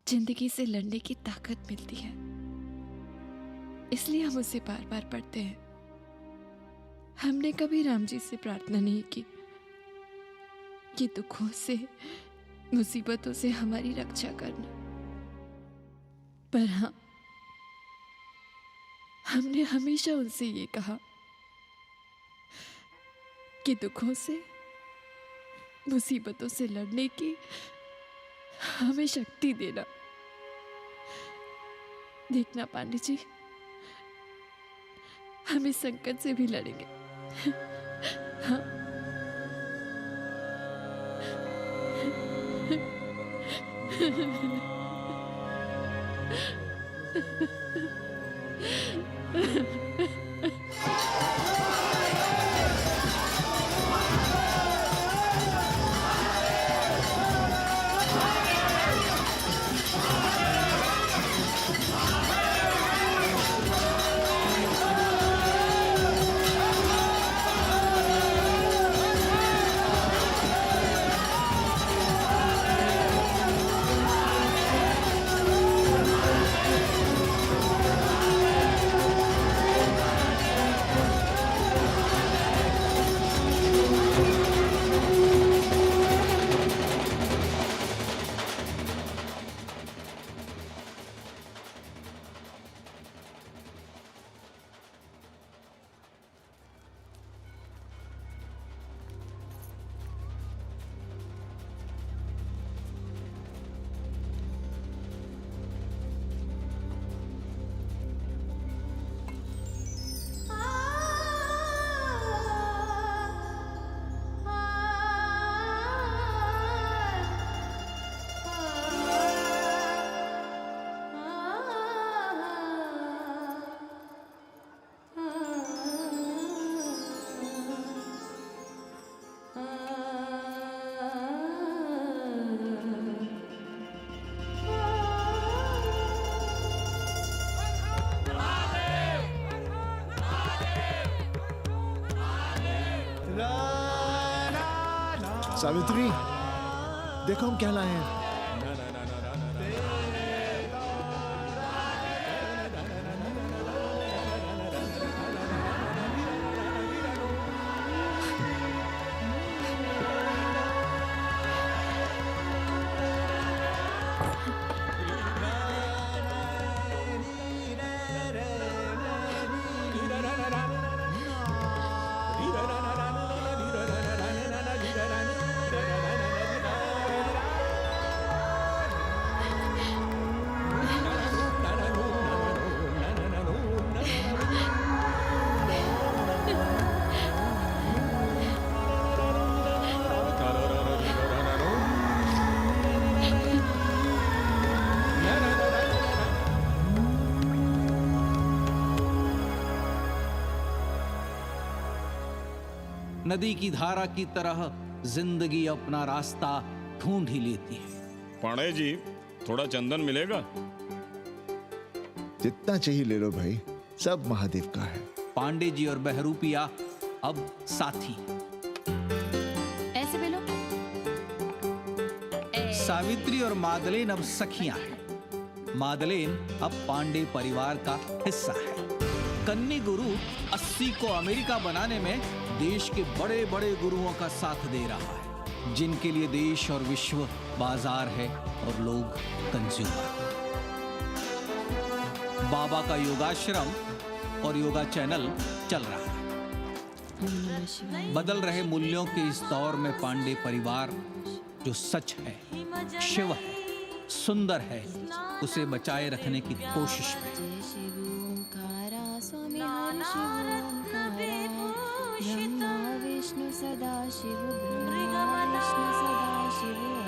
जिंदगी से लड़ने की ताकत मिलती है, इसलिए हम उसे बार बार पढ़ते हैं। हमने कभी राम जी से प्रार्थना नहीं की कि दुखों से, मुसीबतों से हमारी रक्षा करना, पर हाँ, हमने हमेशा उनसे ये कहा कि दुखों से, मुसीबतों से लड़ने की हमें शक्ति देना। देखना पांडे जी, हम इस संकट से भी लड़ेंगे। हाँ। सावित्री, देखो हम क्या लाए हैं। नदी की धारा की तरह जिंदगी अपना रास्ता ढूंढ ही लेती है। पांडे जी, थोड़ा चंदन मिलेगा? जितना चाहिए ले लो भाई, सब महादेव का है। पांडे जी और बहरूपिया अब साथी। ऐसे बेलो। सावित्री और मादलेन अब सखियां हैं। मादलेन अब पांडे परिवार का हिस्सा है। कन्नी गुरु 80 को अमेरिका बनाने में देश के बड़े बड़े गुरुओं का साथ दे रहा है, जिनके लिए देश और विश्व बाजार है और लोग कंज्यूमर। बाबा का योगाश्रम और योगा चैनल चल रहा है। बदल रहे मूल्यों के इस दौर में पांडे परिवार जो सच है, शिव है, सुंदर है, उसे बचाए रखने की कोशिश में। ब्रह्मा विष्णु सदा शिव, ब्रह्मा विष्णु सदा शिव